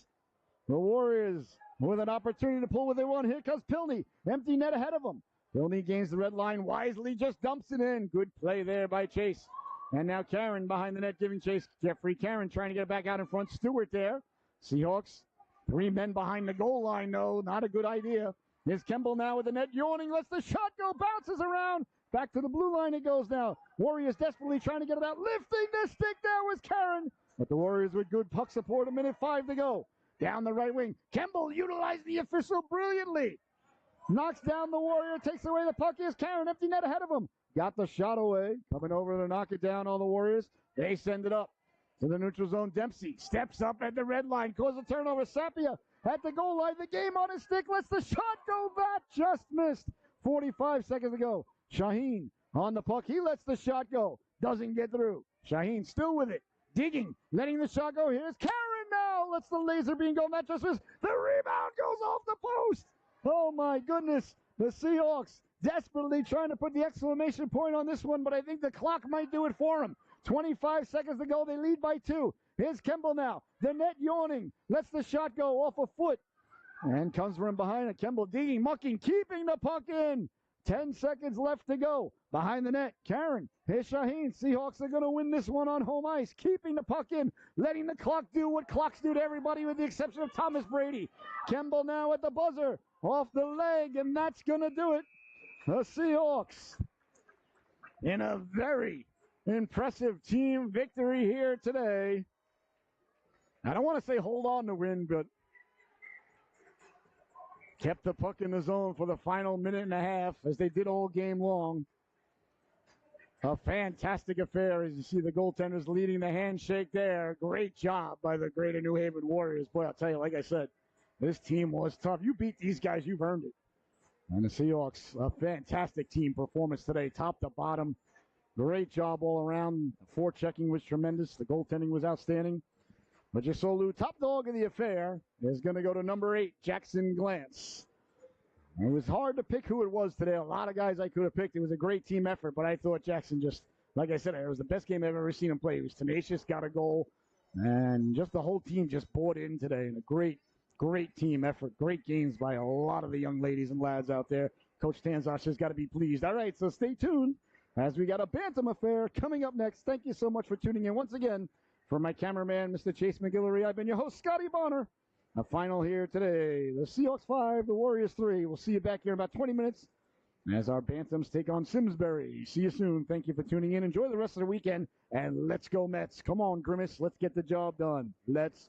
The Warriors with an opportunity to pull what they want. Here comes Pilney. Empty net ahead of them. Pilney gains the red line. Wisely just dumps it in. Good play there by Chase. And now Karen behind the net giving Chase. Jeffrey Karen trying to get it back out in front. Stewart there. Seahawks. 3 men behind the goal line, no. Not a good idea. Here's Kemble now with the net yawning. Lets the shot go. Bounces around. Back to the blue line it goes now. Warriors desperately trying to get it out. Lifting the stick there was Karen. But the Warriors with good puck support. 1:05 to go. Down the right wing. Kemble utilized the official brilliantly. Knocks down the Warrior. Takes away the puck. Here's Karen. Empty net ahead of him. Got the shot away. Coming over to knock it down on the Warriors. They send it up to the neutral zone. Dempsey steps up at the red line. Causes a turnover. Sapia at the goal line. The game on his stick. Lets the shot go. That just missed. 45 seconds to go. Shaheen on the puck. He lets the shot go. Doesn't get through. Shaheen still with it. Digging. Letting the shot go. Here's Karen now. Lets the laser beam go. Not just missed. The rebound goes off the post. Oh, my goodness. The Seahawks desperately trying to put the exclamation point on this one, but I think the clock might do it for them. 25 seconds to go. They lead by 2. Here's Kemble now. The net yawning. Lets the shot go off a foot. And comes from behind. Kemble digging, mucking, keeping the puck in. 10 seconds left to go. Behind the net, Karen. Here's Shaheen. Seahawks are going to win this one on home ice, keeping the puck in, letting the clock do what clocks do to everybody with the exception of Thomas Brady. Kemble now at the buzzer, off the leg, and that's going to do it. The Seahawks in a very impressive team victory here today. I don't want to say hold on to win, but kept the puck in the zone for the final minute and a half, as they did all game long. A fantastic affair as you see the goaltenders leading the handshake there. Great job by the Greater New Haven Warriors. Boy, I'll tell you, like I said, this team was tough. You beat these guys, you've earned it. And the Seahawks, a fantastic team performance today, top to bottom. Great job all around. The forechecking was tremendous. The goaltending was outstanding. But Jasolu, top dog of the affair, is going to go to number 8, Jackson Glantz. It was hard to pick who it was today. A lot of guys I could have picked. It was a great team effort, but I thought Jackson just, like I said, it was the best game I've ever seen him play. He was tenacious, got a goal, and just the whole team just bought in today. And a great, great team effort. Great games by a lot of the young ladies and lads out there. Coach Tanzosh has got to be pleased. All right, so stay tuned as we got a Bantam affair coming up next. Thank you so much for tuning in once again. For my cameraman, Mr. Chase McGillery, I've been your host, Scotty Bonner. A final here today. The Seahawks 5, the Warriors 3. We'll see you back here in about 20 minutes as our Bantams take on Simsbury. See you soon. Thank you for tuning in. Enjoy the rest of the weekend, and let's go Mets. Come on, Grimace. Let's get the job done. Let's